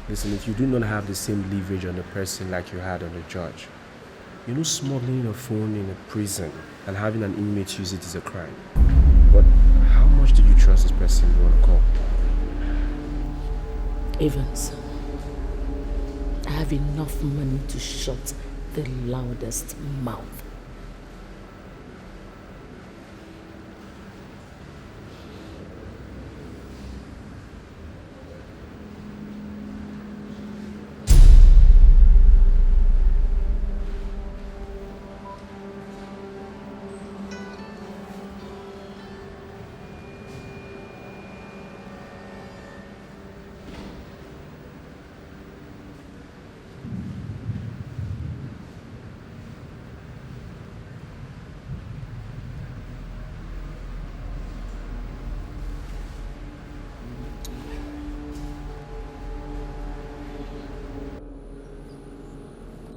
listen, if you do not have the same leverage on the person like you had on the judge, you know, smuggling a phone in a prison and having an inmate use it is a crime. But how much do you trust this person you want to call? Evans, I have enough money to shut the loudest mouth.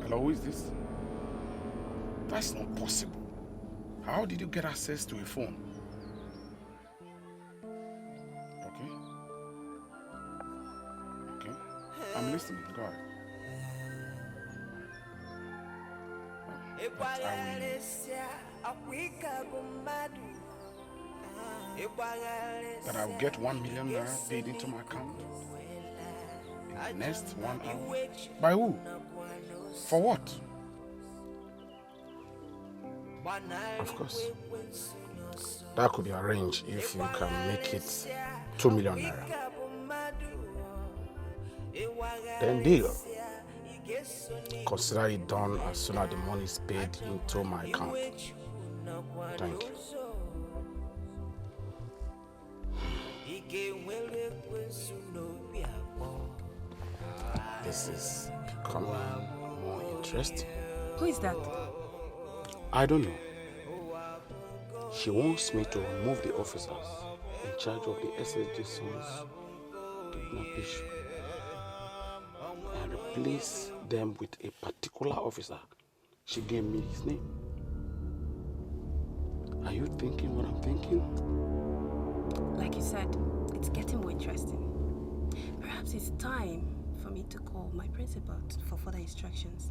Who is this? That's not possible. How did you get access to a phone? Okay. I'm listening. Go ahead. That I will get 1 million naira paid into my account in the next 1 hour. By who? For what? Of course. That could be arranged if you can make it 2 million naira. Then deal. Consider it done as soon as the money is paid into my account. Thank you. This is becoming more interesting. Who is that? I don't know. She wants me to remove the officers in charge of the SSG sons kidnapping and replace them with a particular officer. She gave me his name. Are you thinking what I'm thinking? Like you said, it's getting more interesting. Perhaps it's time for me to call my principal for further instructions.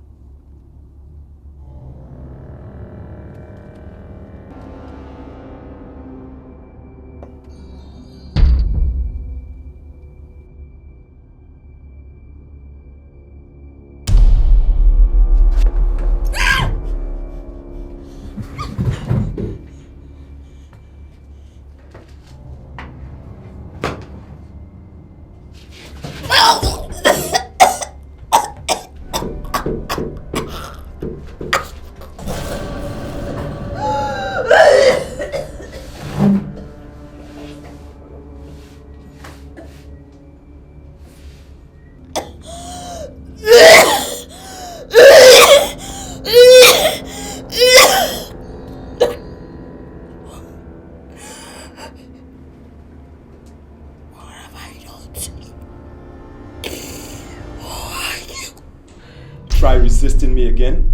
Try resisting me again,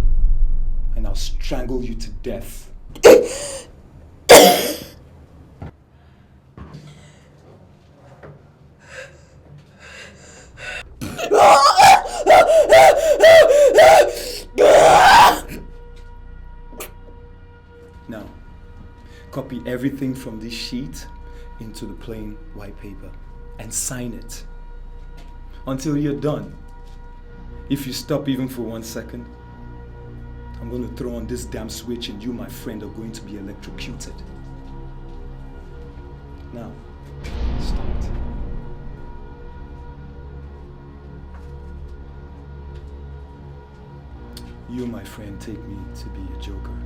and I'll strangle you to death. Now, copy everything from this sheet into the plain white paper and sign it until you're done. If you stop even for 1 second, I'm going to throw on this damn switch and you, my friend, are going to be electrocuted. Now, start. You, my friend, take me to be a joker.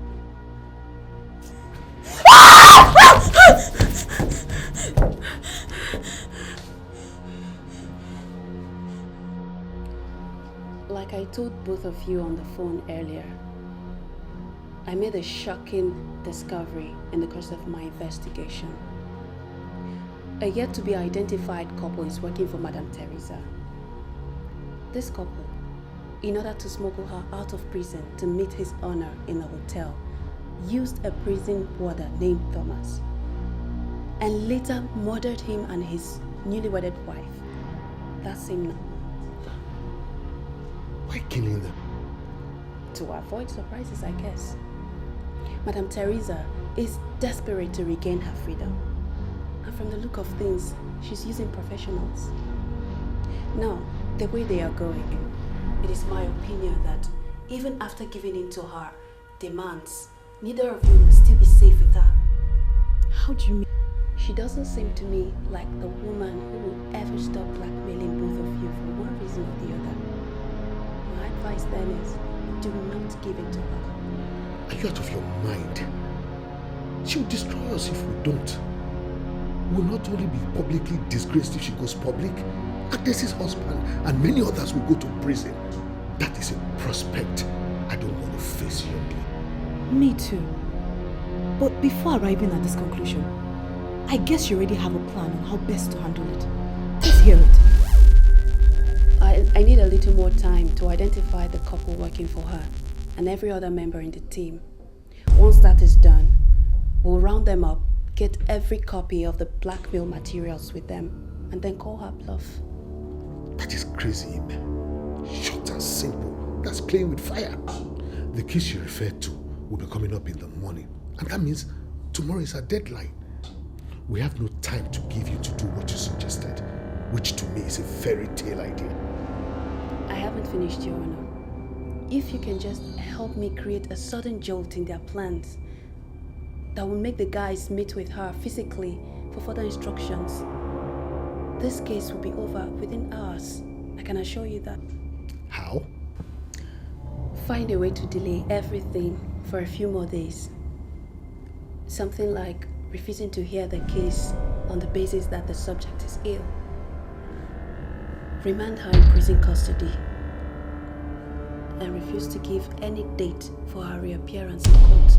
Like I told both of you on the phone earlier, I made a shocking discovery in the course of my investigation. A yet-to-be-identified couple is working for Madam Teresa. This couple, in order to smuggle her out of prison to meet his honor in a hotel, used a prison warder named Thomas, and later murdered him and his newly wedded wife that same night. Why killing them? To avoid surprises, I guess. Madam Teresa is desperate to regain her freedom. And from the look of things, she's using professionals. Now, the way they are going, it is my opinion that even after giving in to her demands, neither of you will still be safe with her. How do you mean? She doesn't seem to me like the woman who will ever stop blackmailing both of you for one reason or the other. My advice then is, do not give in to her. Are you out of your mind? She will destroy us if we don't. We will not only be publicly disgraced if she goes public, Agnes's husband and many others will go to prison. That is a prospect I don't want to face youngly. Me too. But before arriving at this conclusion, I guess you already have a plan on how best to handle it. Let's hear it. I need a little more time to identify the couple working for her and every other member in the team. Once that is done, we'll round them up, get every copy of the blackmail materials with them, and then call her bluff. That is crazy, Ime. Short and simple. That's playing with fire. The case you referred to will be coming up in the morning, and that means tomorrow is our deadline. We have no time to give you to do what you suggested, which to me is a fairy tale idea. I haven't finished, Your Honor. If you can just help me create a sudden jolt in their plans that will make the guys meet with her physically for further instructions, this case will be over within hours. I can assure you that. How? Find a way to delay everything for a few more days. Something like refusing to hear the case on the basis that the subject is ill. Remand her in prison custody and refuse to give any date for her reappearance in court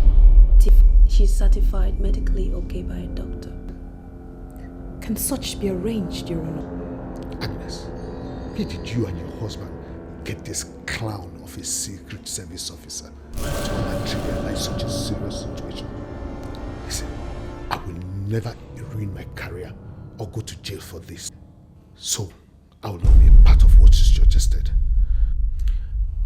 till she's certified medically okay by a doctor. Can such be arranged, Your Honor? Agnes, where did you and your husband get this clown of a secret service officer to come and trivialize such a serious situation? Listen, I will never ruin my career or go to jail for this. So, I will not be a part of what you suggested.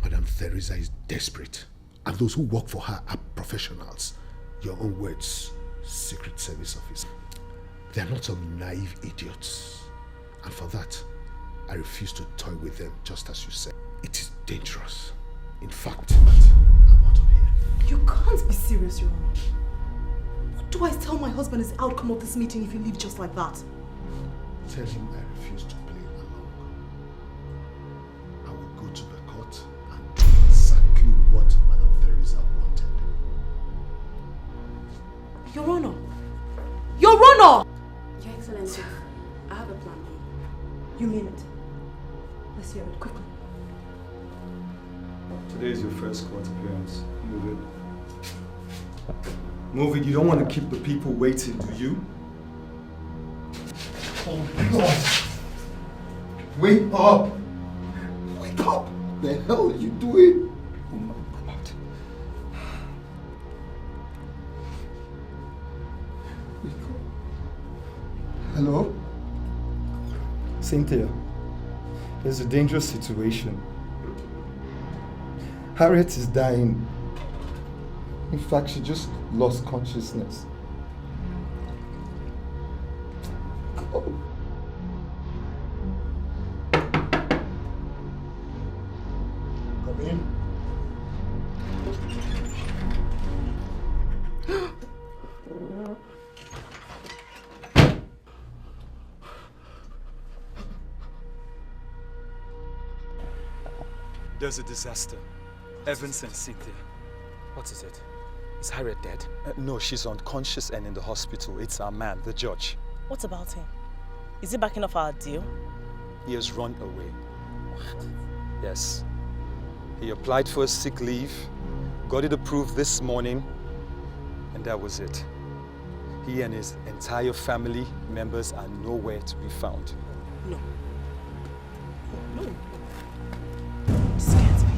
Madam Teresa is desperate, and those who work for her are professionals. Your own words, secret service officer. They are not some naive idiots. And for that, I refuse to toy with them, just as you said. It is dangerous. In fact, I'm out of here. You can't be serious, Your Honor. What do I tell my husband is the outcome of this meeting if you leave just like that? Tell him I refuse to play along. Your Honor! Your Honor! Your Excellency, I have a plan. You mean it? Let's hear it quickly. Today is your first court appearance. Move it. Move it. You don't want to keep the people waiting, do you? Oh God! Wake up! Wake up! The hell are you doing? Oh my God. Wake up. Hello? Cynthia, there's a dangerous situation. Harriet is dying. In fact, she just lost consciousness. Oh. Come in. There's a disaster. Evans and Cynthia. What is it? Is Harriet dead? No, she's unconscious and in the hospital. It's our man, the judge. What about him? Is he backing off our deal? He has run away. What? Yes. He applied for a sick leave, got it approved this morning, and that was it. He and his entire family members are nowhere to be found. No. No. This can't be.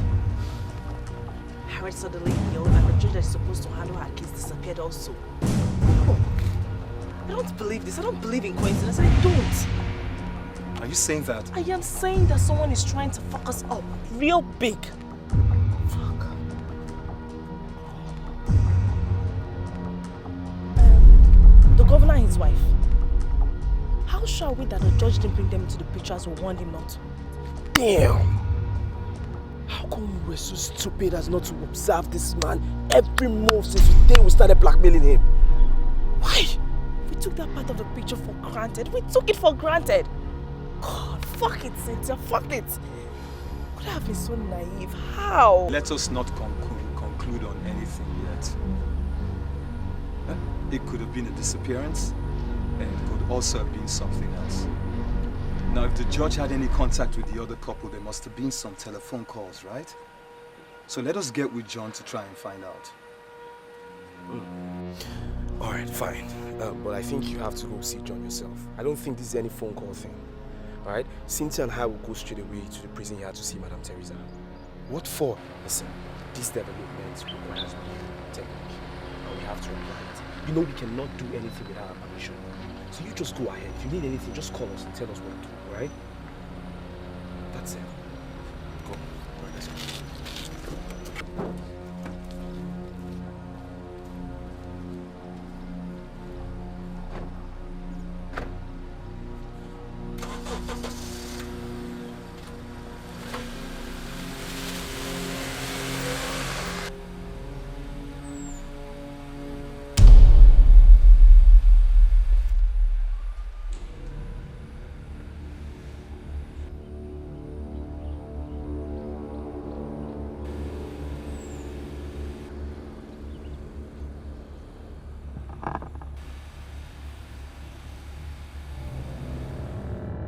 Harriet suddenly ill and the judge that is supposed to handle her case disappeared also. No. I don't believe this. I don't believe in coincidence. I don't. Are you saying that? I am saying that someone is trying to fuck us up real big. Fuck. The governor and his wife. How sure are we that the judge didn't bring them into the picture as we warned him not to? Damn! How come we were so stupid as not to observe this man every move since the day we started blackmailing him? Why? We took that part of the picture for granted. We took it for granted. God, fuck it, Cynthia, fuck it. Could I have been so naive? How? Let us not conclude on anything yet. It could have been a disappearance, and it could also have been something else. Now, if the judge had any contact with the other couple, there must have been some telephone calls, right? So let us get with John to try and find out. Alright, fine. But I think you have to go see John yourself. I don't think this is any phone call thing. Alright? Cynthia and I will go straight away to the prison yard to see Madam Teresa. What for? Listen, this development requires new technique. And we have to apply it. You know we cannot do anything without our permission. So you just go ahead. If you need anything, just call us and tell us what to do, alright? That's it. Go. Alright, let's go.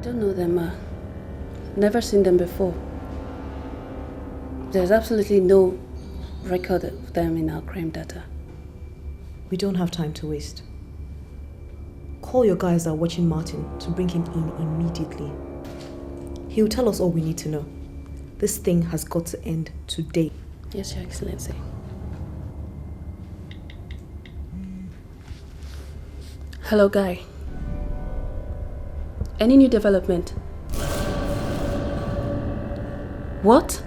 Don't know them, never seen them before. There's absolutely no record of them in our crime data. We don't have time to waste. Call your guys that are watching Martin to bring him in immediately. He'll tell us all we need to know. This thing has got to end today. Yes, Your Excellency. Hello, Guy. Any new development? What?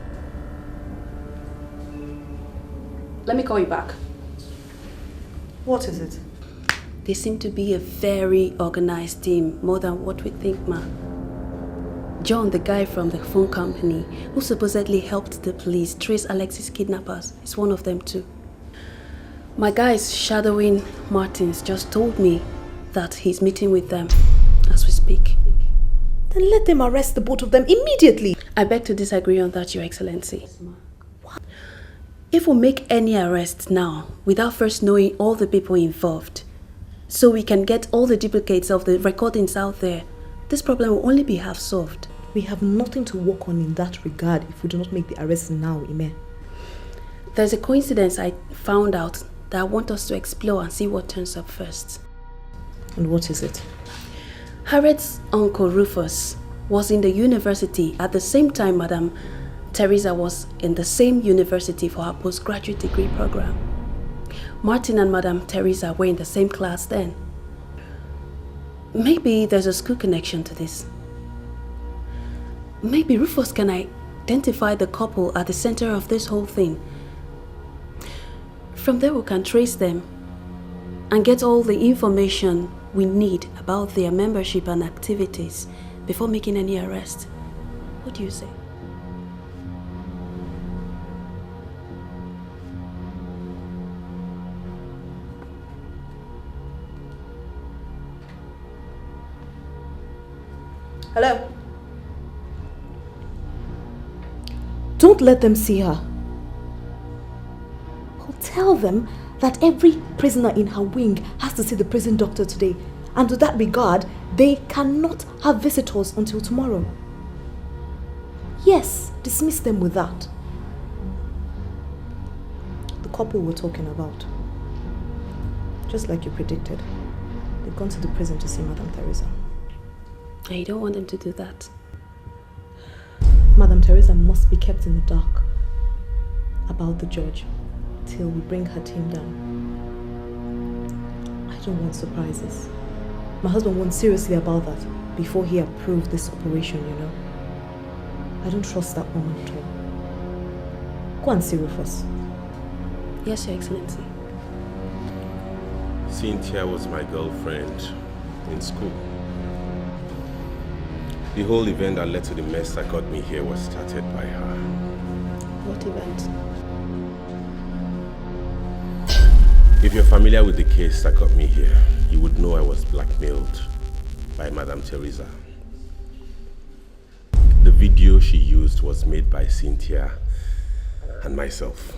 Let me call you back. What is it? They seem to be a very organized team, more than what we think, ma. John, the guy from the phone company, who supposedly helped the police trace Alex's kidnappers, is one of them too. My guys shadowing Martins just told me that he's meeting with them as we speak. Then let them arrest the both of them immediately. I beg to disagree on that, Your Excellency. If we make any arrests now, without first knowing all the people involved, so we can get all the duplicates of the recordings out there, this problem will only be half solved. We have nothing to work on in that regard if we do not make the arrest now, Ime. There's a coincidence I found out that I want us to explore and see what turns up first. And what is it? Harriet's uncle Rufus was in the university at the same time Madam Teresa was in the same university for her postgraduate degree program. Martin and Madam Teresa were in the same class then. Maybe there's a school connection to this. Maybe Rufus can identify the couple at the center of this whole thing. From there we can trace them and get all the information we need about their membership and activities before making any arrest. What do you say? Hello? Don't let them see her. I'll tell them that every prisoner in her wing has to see the prison doctor today. And to that regard, they cannot have visitors until tomorrow. Yes, dismiss them with that. The couple we're talking about, just like you predicted, they've gone to the prison to see Madam Teresa. I don't want them to do that. Madam Teresa must be kept in the dark about the judge till we bring her team down. I don't want surprises. My husband went seriously about that before he approved this operation, you know. I don't trust that woman at all. Go and see Rufus. Yes, Your Excellency. Cynthia was my girlfriend in school. The whole event that led to the mess that got me here was started by her. What event? If you're familiar with the case that got me here, you would know I was blackmailed by Madam Teresa. The video she used was made by Cynthia and myself.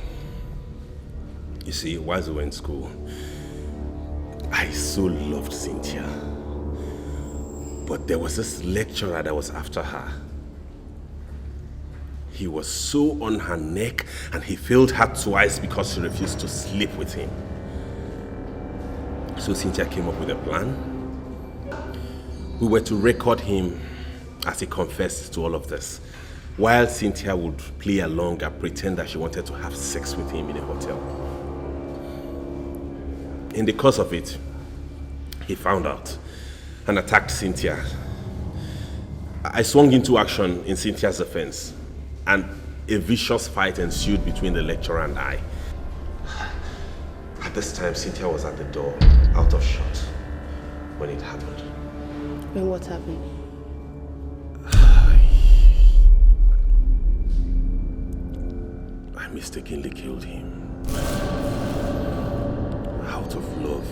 You see, while we were in school, I so loved Cynthia. But there was this lecturer that was after her. He was so on her neck and he failed her twice because she refused to sleep with him. So Cynthia came up with a plan. We were to record him as he confessed to all of this, while Cynthia would play along and pretend that she wanted to have sex with him in a hotel. In the course of it, he found out and attacked Cynthia. I swung into action in Cynthia's defense, and a vicious fight ensued between the lecturer and I. At this time, Cynthia was at the door, out of shot, when it happened. When what happened? I mistakenly killed him. Out of love.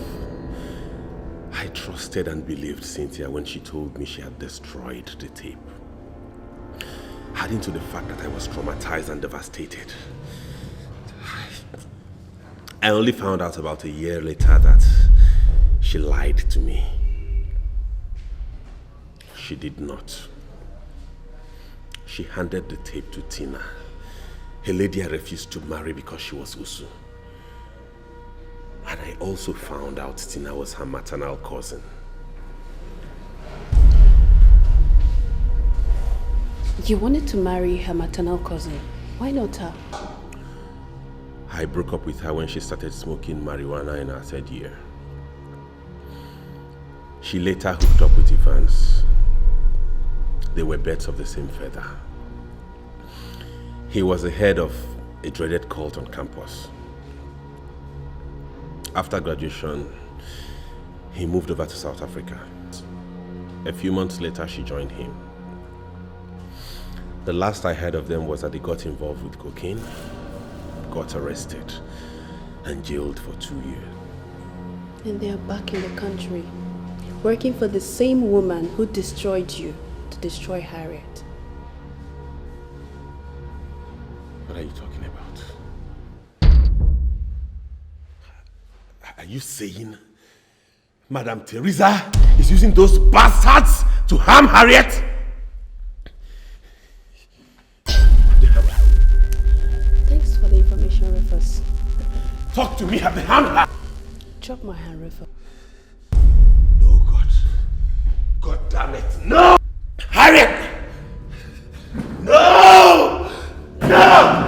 I trusted and believed Cynthia when she told me she had destroyed the tape. Adding to the fact that I was traumatized and devastated. I only found out about a year later that she lied to me. She did not. She handed the tape to Tina, a lady I refused to marry because she was Usu. And I also found out Tina was her maternal cousin. You wanted to marry her maternal cousin. Why not her? I broke up with her when she started smoking marijuana in her third year. She later hooked up with Evans. They were birds of the same feather. He was the head of a dreaded cult on campus. After graduation, he moved over to South Africa. A few months later, she joined him. The last I heard of them was that they got involved with cocaine, got arrested, and jailed for 2 years. And they are back in the country, working for the same woman who destroyed you to destroy Harriet. What are you talking about? Are you saying Madam Teresa is using those bastards to harm Harriet? Thanks for the information, Rufus. Talk to me, have they harmed her? Drop my hand, Rufus. No, God. God damn it. No! Harriet! No! No!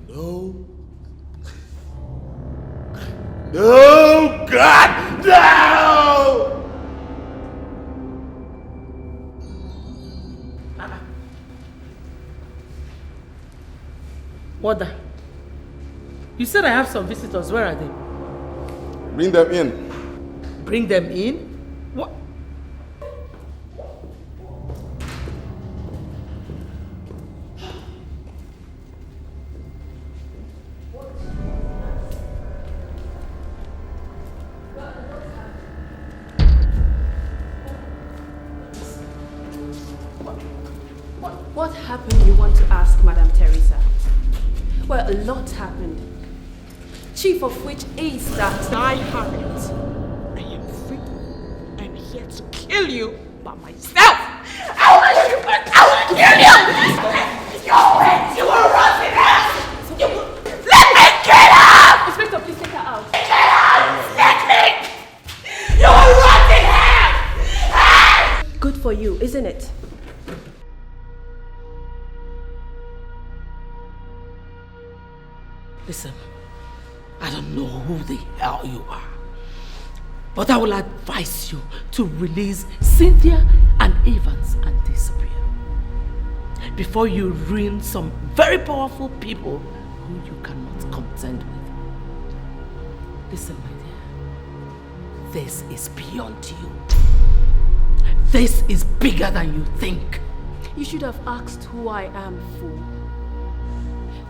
No. No, God, no! Wada, you said I have some visitors. Where are they? Bring them in. Bring them in? What? What happened, you want to ask, Madam Teresa? Well, a lot happened. Chief of which is that I, Harriet, I am free. I'm here to kill you by myself. I will kill you! You will rot in hell! Let me get up! Inspector, please take her out. Get out! Let me! You will rot in hell! Good for you, isn't it? Listen, I don't know who the hell you are, but I will advise you to release Cynthia and Evans and disappear before you ruin some very powerful people who you cannot contend with. Listen, my dear, this is beyond you. This is bigger than you think. You should have asked who I am, fool.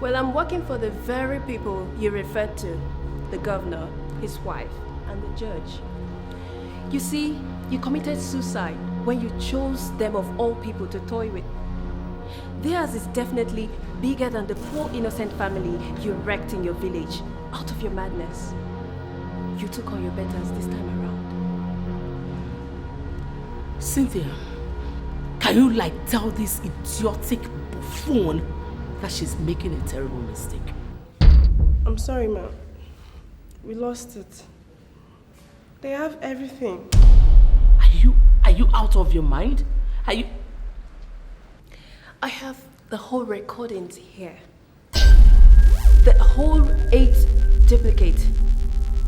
Well, I'm working for the very people you referred to. The governor, his wife, and the judge. You see, you committed suicide when you chose them of all people to toy with. Theirs is definitely bigger than the poor innocent family you wrecked in your village out of your madness. You took on your betters this time around. Cynthia, can you tell this idiotic buffoon that she's making a terrible mistake? I'm sorry, ma'am. We lost it. They have everything. Are you out of your mind? Are you... I have the whole recordings here. The whole 8 duplicate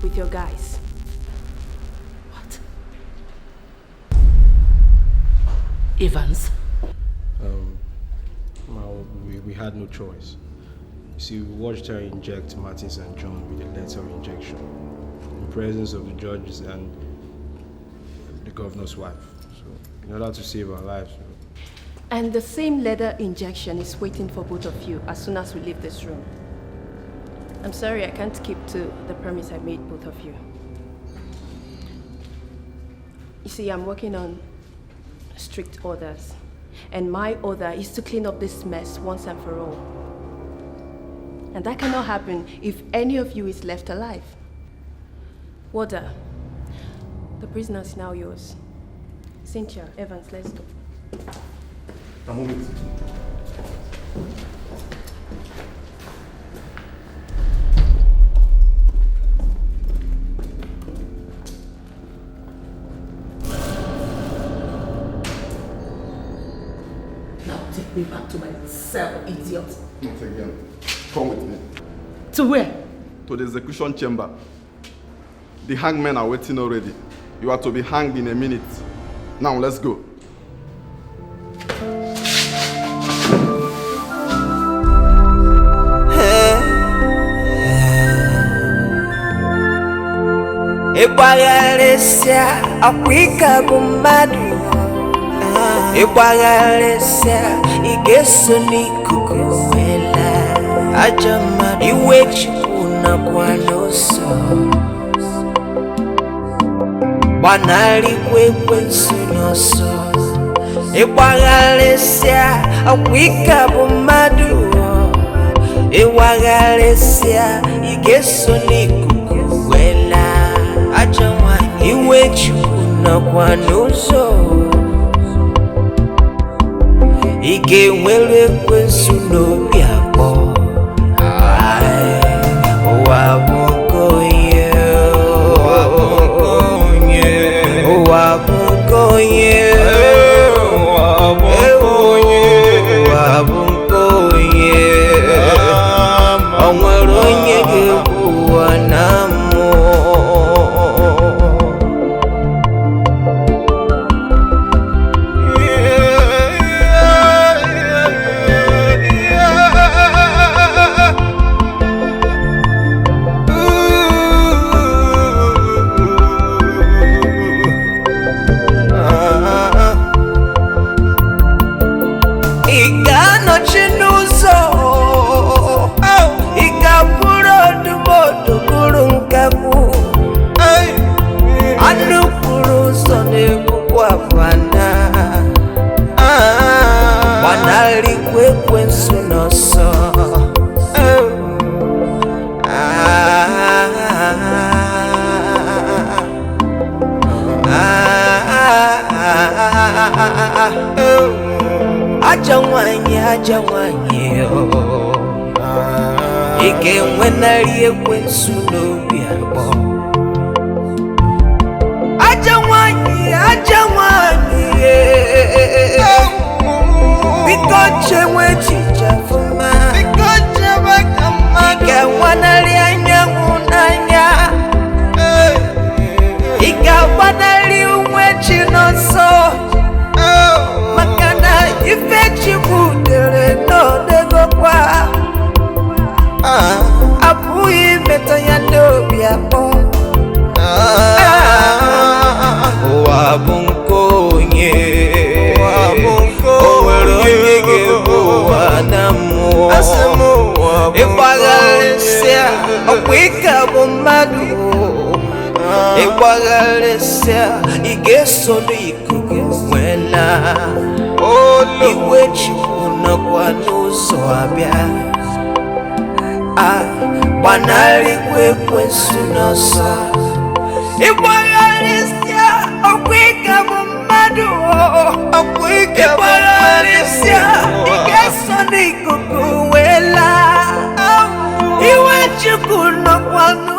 with your guys. What? Evans? We had no choice. You see, we watched her inject Martins and John with a lethal injection in presence of the judges and the governor's wife. So, in order to save our lives. And the same leather injection is waiting for both of you as soon as we leave this room. I'm sorry I can't keep to the promise I made both of you. You see, I'm working on strict orders. And my order is to clean up this mess once and for all. And that cannot happen if any of you is left alive. Wada, the prisoner is now yours. Cynthia, Evans, let's go. I'm moving. Take me back to my cell, idiot. Not again. Come with me. To where? To the execution chamber. The hangmen are waiting already. You are to be hanged in a minute. Now let's go. Ikwagalesia akwika bumadu. Ikwagalesia igeso ni kukuwela. Ajama iwe chikuna kwa noso. Banali kwekwe nsunoso. Iwagalesia akwika bumadu Iwagalesia igeso ni kukuwela Ajawa iwe chukuna kwa nuzo Ike wele kwensu no biabo Wabukoye Wabukoye Ajawanye Ike wenali ekwensu no biabo Ajawanye Bikoche wechicha fuma Bikoche wakama Ike wanali anyangunanya Ike wanali uwechinoso Ifechi budere no dego kwa Apuyi meta ya dobi apo Wabunkonye Oweronye gebo wanamu Iwagalesia Okwika bumadu Iwagalesia Igeso no ikukwela Iwe chukuna kwa nuso abia Wanali kwensu nosa Iwagalesia Okwika bumadu Iwagalesia Igeso ni kukuwela Iwe chukuna kwa nuso